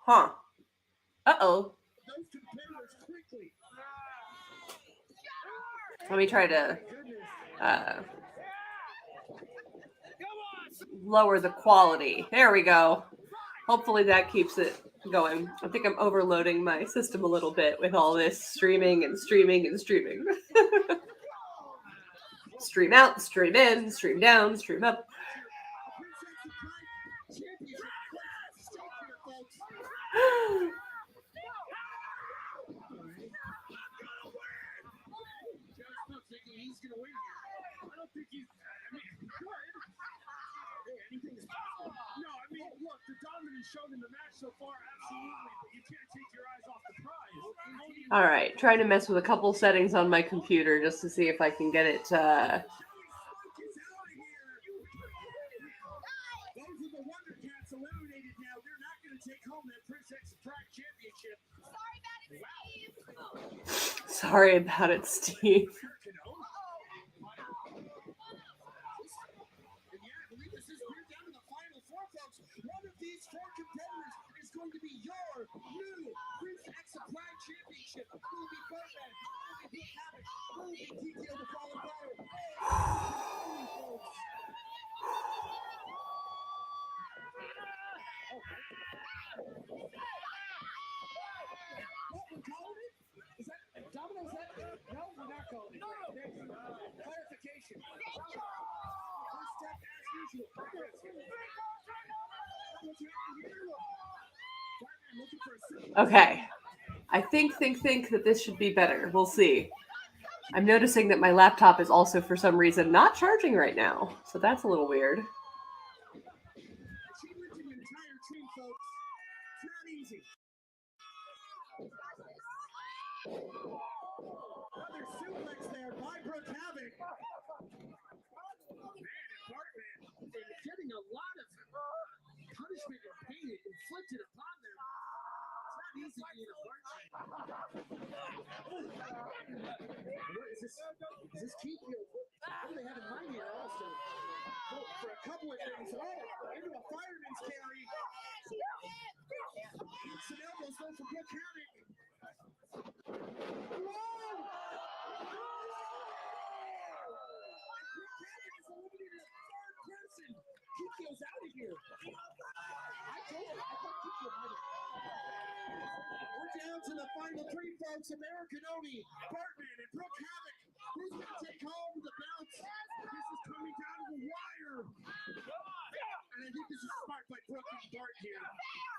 [SPEAKER 1] Huh. Uh-oh. Let me try to lower the quality. There we go. Hopefully that keeps it going. I think I'm overloading my system a little bit with all this streaming and streaming and streaming. Stream out, stream in, stream down, stream up.
[SPEAKER 4] He's gonna win here. I don't think he's. I mean, anything is possible. No, I mean, look, the dominance shown in the match so far, absolutely, but you can't take your eyes off the prize.
[SPEAKER 1] All right, trying to mess with a couple settings on my computer just to see if I can get it.
[SPEAKER 4] Those are the Wonder Cats eliminated now. They're not going to take home that Princess Pride Championship.
[SPEAKER 1] Sorry about it, Steve.
[SPEAKER 4] One of these four competitors is going to be your new Prince X Pride Championship. It will be Birdman, it will be Havoc, it will be TKO the Fallen Power. What we're calling it? Is that Domino? Is that? No, we're not calling it. Clarification. First step as usual.
[SPEAKER 1] Okay. I think that this should be better. We'll see. I'm noticing that my laptop is also, for some reason, not charging right now. So that's a little weird.
[SPEAKER 4] Achievement in the entire team, folks. It's not easy. Another suplex there by Brooke Havoc. Man, and Bartman is getting a lot of punishment and pain inflicted upon them. It's not easy being a Bartman. Is this Keith here? What do they have in mind here also? Oh, for a couple of things. Oh, into a fireman's carry. Some elbows though for Brooke Havoc. Kikyo's out of here. I told you, I thought Kikyo might have. We're down to the final three, folks. American Oni, Bartman, and Brooke Havoc. Who's going to take home the belts? This is coming down to the wire. And I think this is smart by Brooke and Bart here.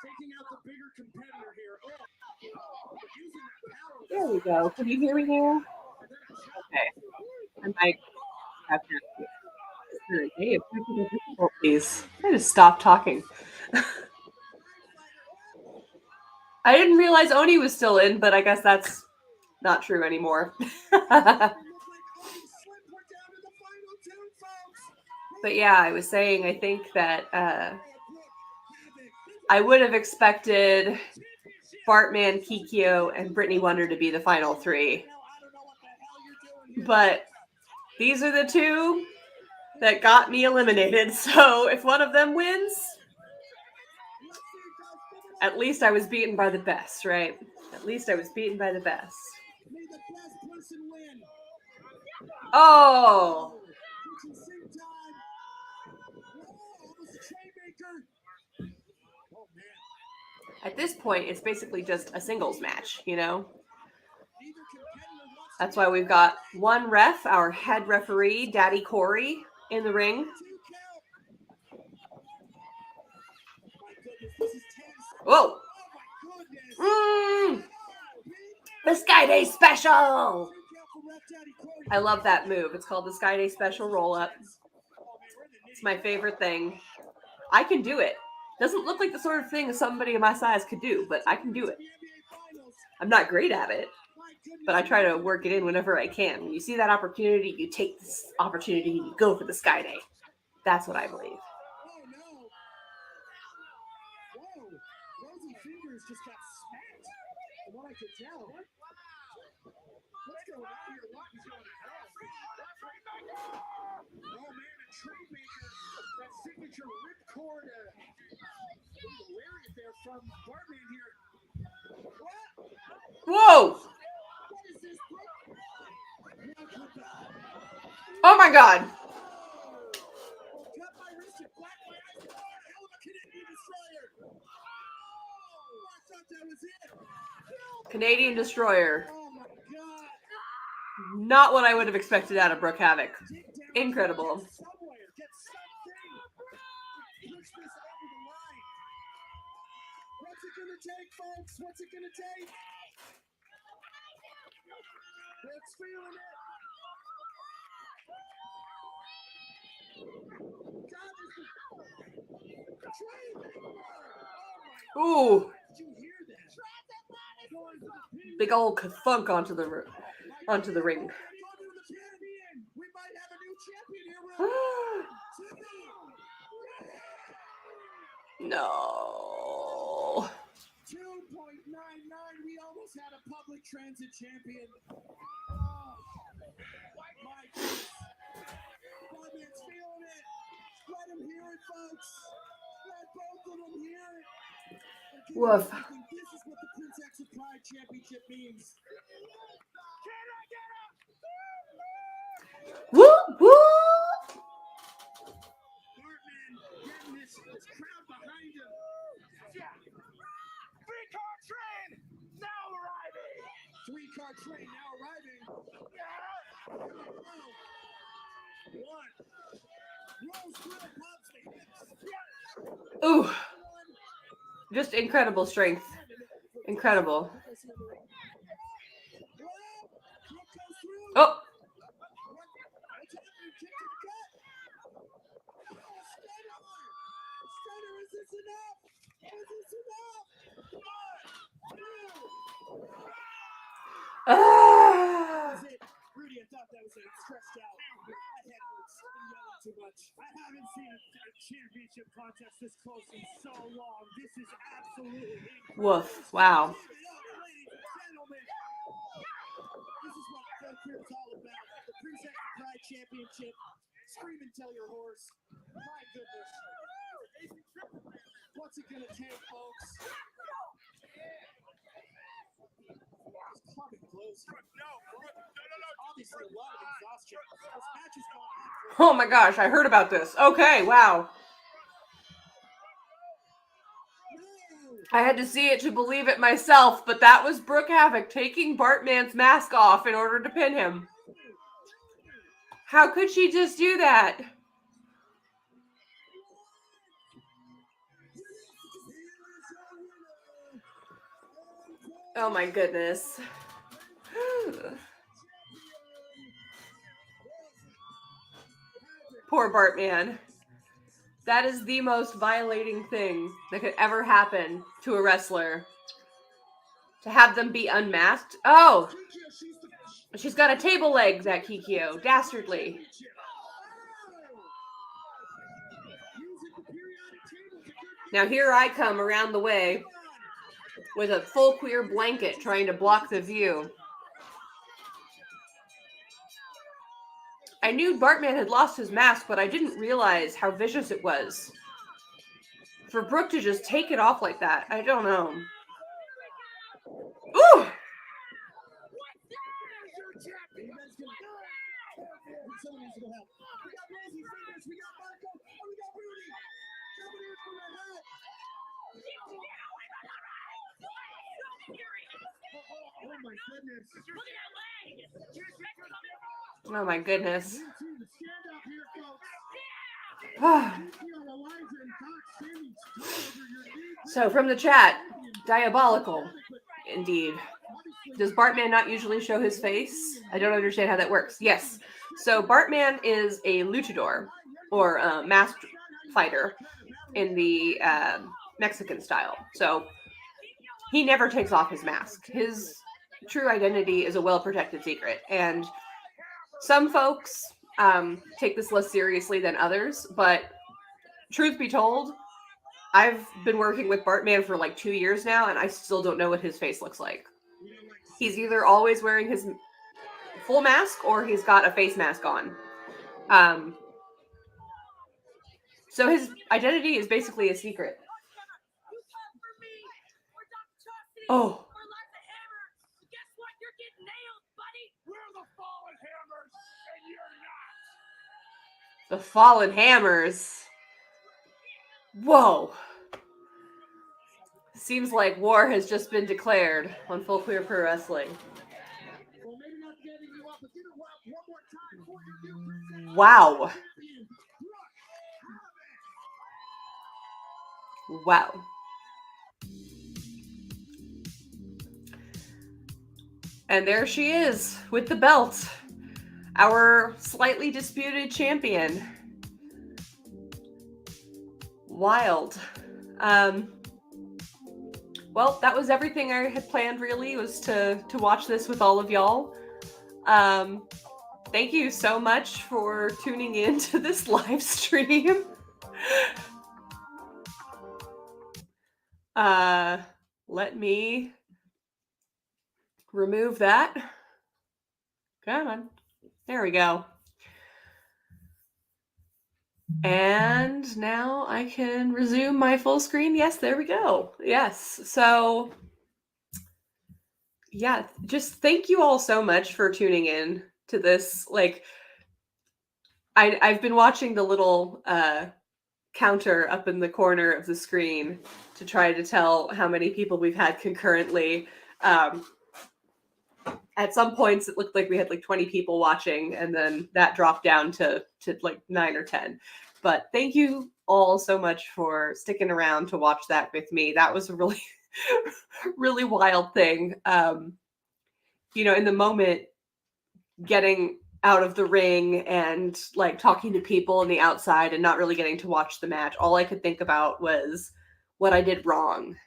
[SPEAKER 4] Taking out the bigger competitor here. But using that power.
[SPEAKER 1] There we go. Can you hear me now? Okay. I might have to. Hey, technical difficulties. I just stopped talking. I didn't realize Oni was still in, but I guess that's not true anymore. But yeah, I was saying, I think that I would have expected Bartman, Kikyo, and Brittany Wonder to be the final three. But these are the two that got me eliminated. So if one of them wins, at least I was beaten by the best, right? At least I was beaten by the best. Oh! At this point, it's basically just a singles match, you know? That's why we've got one ref, our head referee, Daddy Corey, in the ring. Whoa! The Sky Day Special! I love that move. It's called the Sky Day Special Roll-Up. It's my favorite thing. I can do it. Doesn't look like the sort of thing somebody of my size could do, but I can do it. I'm not great at it, but I try to work it in whenever I can. When you see that opportunity, you take this opportunity and you go for the Sky Day. That's what I believe.
[SPEAKER 4] Rosie Fingers just got smacked, from what I could tell. What's going on here? What is going on? Oh man, a trade maker. That signature ripcord lariat there from Bartman here. What?
[SPEAKER 1] Whoa!
[SPEAKER 4] What is this?
[SPEAKER 1] Oh my god!
[SPEAKER 4] Cut my wrist and black my eyes. Hell of a Canadian destroyer. I thought that was it.
[SPEAKER 1] Canadian Destroyer.
[SPEAKER 4] Oh my god.
[SPEAKER 1] Not what I would have expected out of Brooke Havoc. Incredible.
[SPEAKER 4] Get something. Push this over the line. What's it gonna take, folks? What's it gonna take? Brooke's feeling it. God, this is...
[SPEAKER 1] Ooh,
[SPEAKER 4] Did you hear that? Going to the pin.
[SPEAKER 1] big old thunk onto the ring.
[SPEAKER 4] Going to the champion. We might have a new champion here.
[SPEAKER 1] No.
[SPEAKER 4] 2.99. We almost had a public transit champion. Oh, my goodness. Bartman's feeling it. Let him hear it, folks. Let both of them hear it.
[SPEAKER 1] Woof.
[SPEAKER 4] I think this is what the Prince X of Pride Championship means. Can I get up?
[SPEAKER 1] Woo, woo.
[SPEAKER 4] Bartman getting this crowd behind him.
[SPEAKER 3] Three-car train now arriving.
[SPEAKER 4] Three-car train now arriving. One. Rose Grill pops the hips.
[SPEAKER 1] Ooh. Just incredible strength. Incredible. Oh.
[SPEAKER 4] Is this enough?
[SPEAKER 1] Ah.
[SPEAKER 4] Rudy, I thought that was stretched out. My head hurts. I'm yelling too much. I haven't seen a championship contest this close in so long. This is absolutely incredible.
[SPEAKER 1] Woof. Wow.
[SPEAKER 4] Give it up, ladies and gentlemen. This is what Fellow-litas is all about. The Prince X Pride Championship. Scream and tell your horse. My goodness. What's it gonna take, folks? Clubbing close.
[SPEAKER 3] No.
[SPEAKER 4] Obviously, a lot of exhaustion. This match has gone on for
[SPEAKER 1] Oh my gosh, I heard about this. Okay, wow. I had to see it to believe it myself, but that was Brooke Havoc taking Bartman's mask off in order to pin him. How could she just do that? Oh my goodness. Poor Bartman. That is the most violating thing that could ever happen to a wrestler. To have them be unmasked. Oh! She's got a table leg, that Kikyo. Dastardly. Now here I come around the way with a full queer blanket trying to block the view. I knew Bartman had lost his mask, but I didn't realize how vicious it was. For Brooke to just take it off like that, I don't know. Ooh! Oh my goodness. So from the chat, diabolical, indeed. Does Bartman not usually show his face? I don't understand how that works. Yes. So Bartman is a luchador, or a masked fighter in the Mexican style. So he never takes off his mask. His true identity is a well-protected secret. And some folks take this less seriously than others, but truth be told, I've been working with Bartman for like 2 years now, and I still don't know what his face looks like. He's either always wearing his full mask or he's got a face mask on. So his identity is basically a secret. Oh.
[SPEAKER 3] Guess what? You're getting nailed, buddy. We're the Fallen Hammers, and you're not.
[SPEAKER 1] The Fallen Hammers. Whoa. Seems like war has just been declared on Full Queer Pro Wrestling. Wow. Wow. And there she is with the belt. Our slightly disputed champion. Wild. well, that was everything I had planned, really, was to watch this with all of y'all. Thank you so much for tuning in to this live stream. Let me remove that. Come on. There we go. And now I can resume my full screen. Yes, there we go. Yes. So, yeah, just thank you all so much for tuning in to this. Like, I've been watching the little counter up in the corner of the screen to try to tell how many people we've had concurrently. At some points, it looked like we had like 20 people watching, and then that dropped down to like 9 or 10. But thank you all so much for sticking around to watch that with me. That was a really, really wild thing. You know, in the moment, getting out of the ring and like talking to people on the outside and not really getting to watch the match, all I could think about was what I did wrong.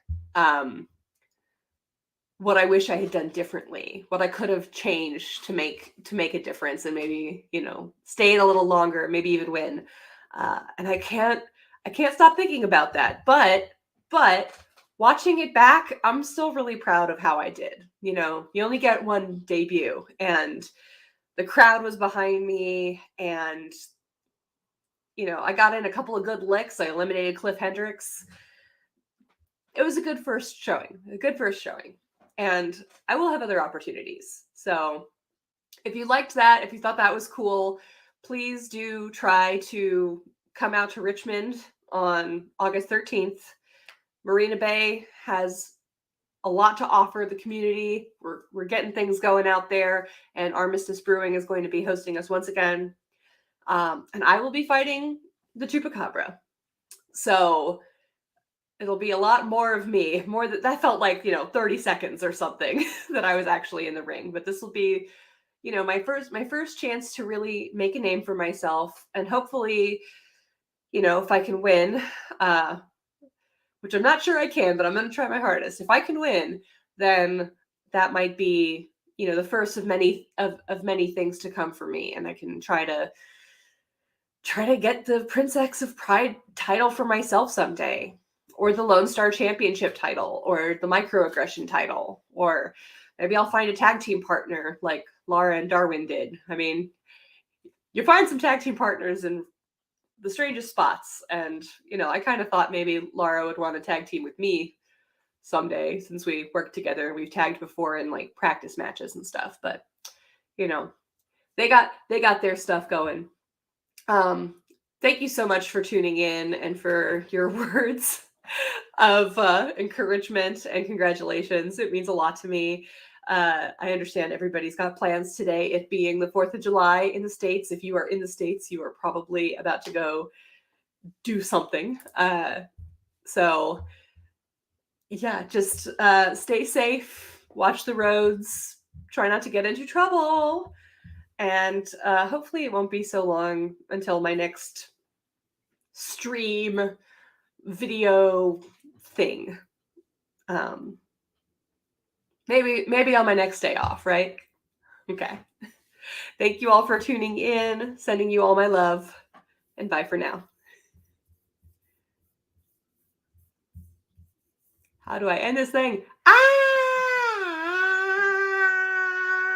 [SPEAKER 1] What I wish I had done differently, what I could have changed to make a difference, and maybe, you know, stay in a little longer, maybe even win. And I can't stop thinking about that. But watching it back, I'm still really proud of how I did. You know, you only get one debut, and the crowd was behind me, and, you know, I got in a couple of good licks. I eliminated Cliff Hendricks. It was a good first showing. And I will have other opportunities. So if you liked that, if you thought that was cool, please do try to come out to Richmond on August 13th. Marina Bay has a lot to offer the community. We're getting things going out there, and Armistice Brewing is going to be hosting us once again. And I will be fighting the Chupacabra. So it'll be a lot more of me. More that felt like, you know, 30 seconds or something that I was actually in the ring. But this will be, you know, my first chance to really make a name for myself, and hopefully, you know, if I can win, which I'm not sure I can, but I'm going to try my hardest. If I can win, then that might be, you know, the first of many things to come for me, and I can try to get the Princess of Pride title for myself someday, or the Lone Star Championship title, or the Microaggression title, or maybe I'll find a tag team partner like Laura and Darwin did. I mean, you find some tag team partners in the strangest spots, and, you know, I kind of thought maybe Laura would want to tag team with me someday, since we worked together. We've tagged before in like practice matches and stuff, but, you know, they got their stuff going. Thank you so much for tuning in and for your words of encouragement and congratulations. It means a lot to me. I understand everybody's got plans today, it being the 4th of July in the States. If you are in the States, you are probably about to go do something. So yeah, just stay safe, watch the roads, try not to get into trouble. And hopefully it won't be so long until my next stream video thing. Maybe on my next day off, right? Okay. Thank you all for tuning in, sending you all my love, and bye for now. How do I end this thing? Ah!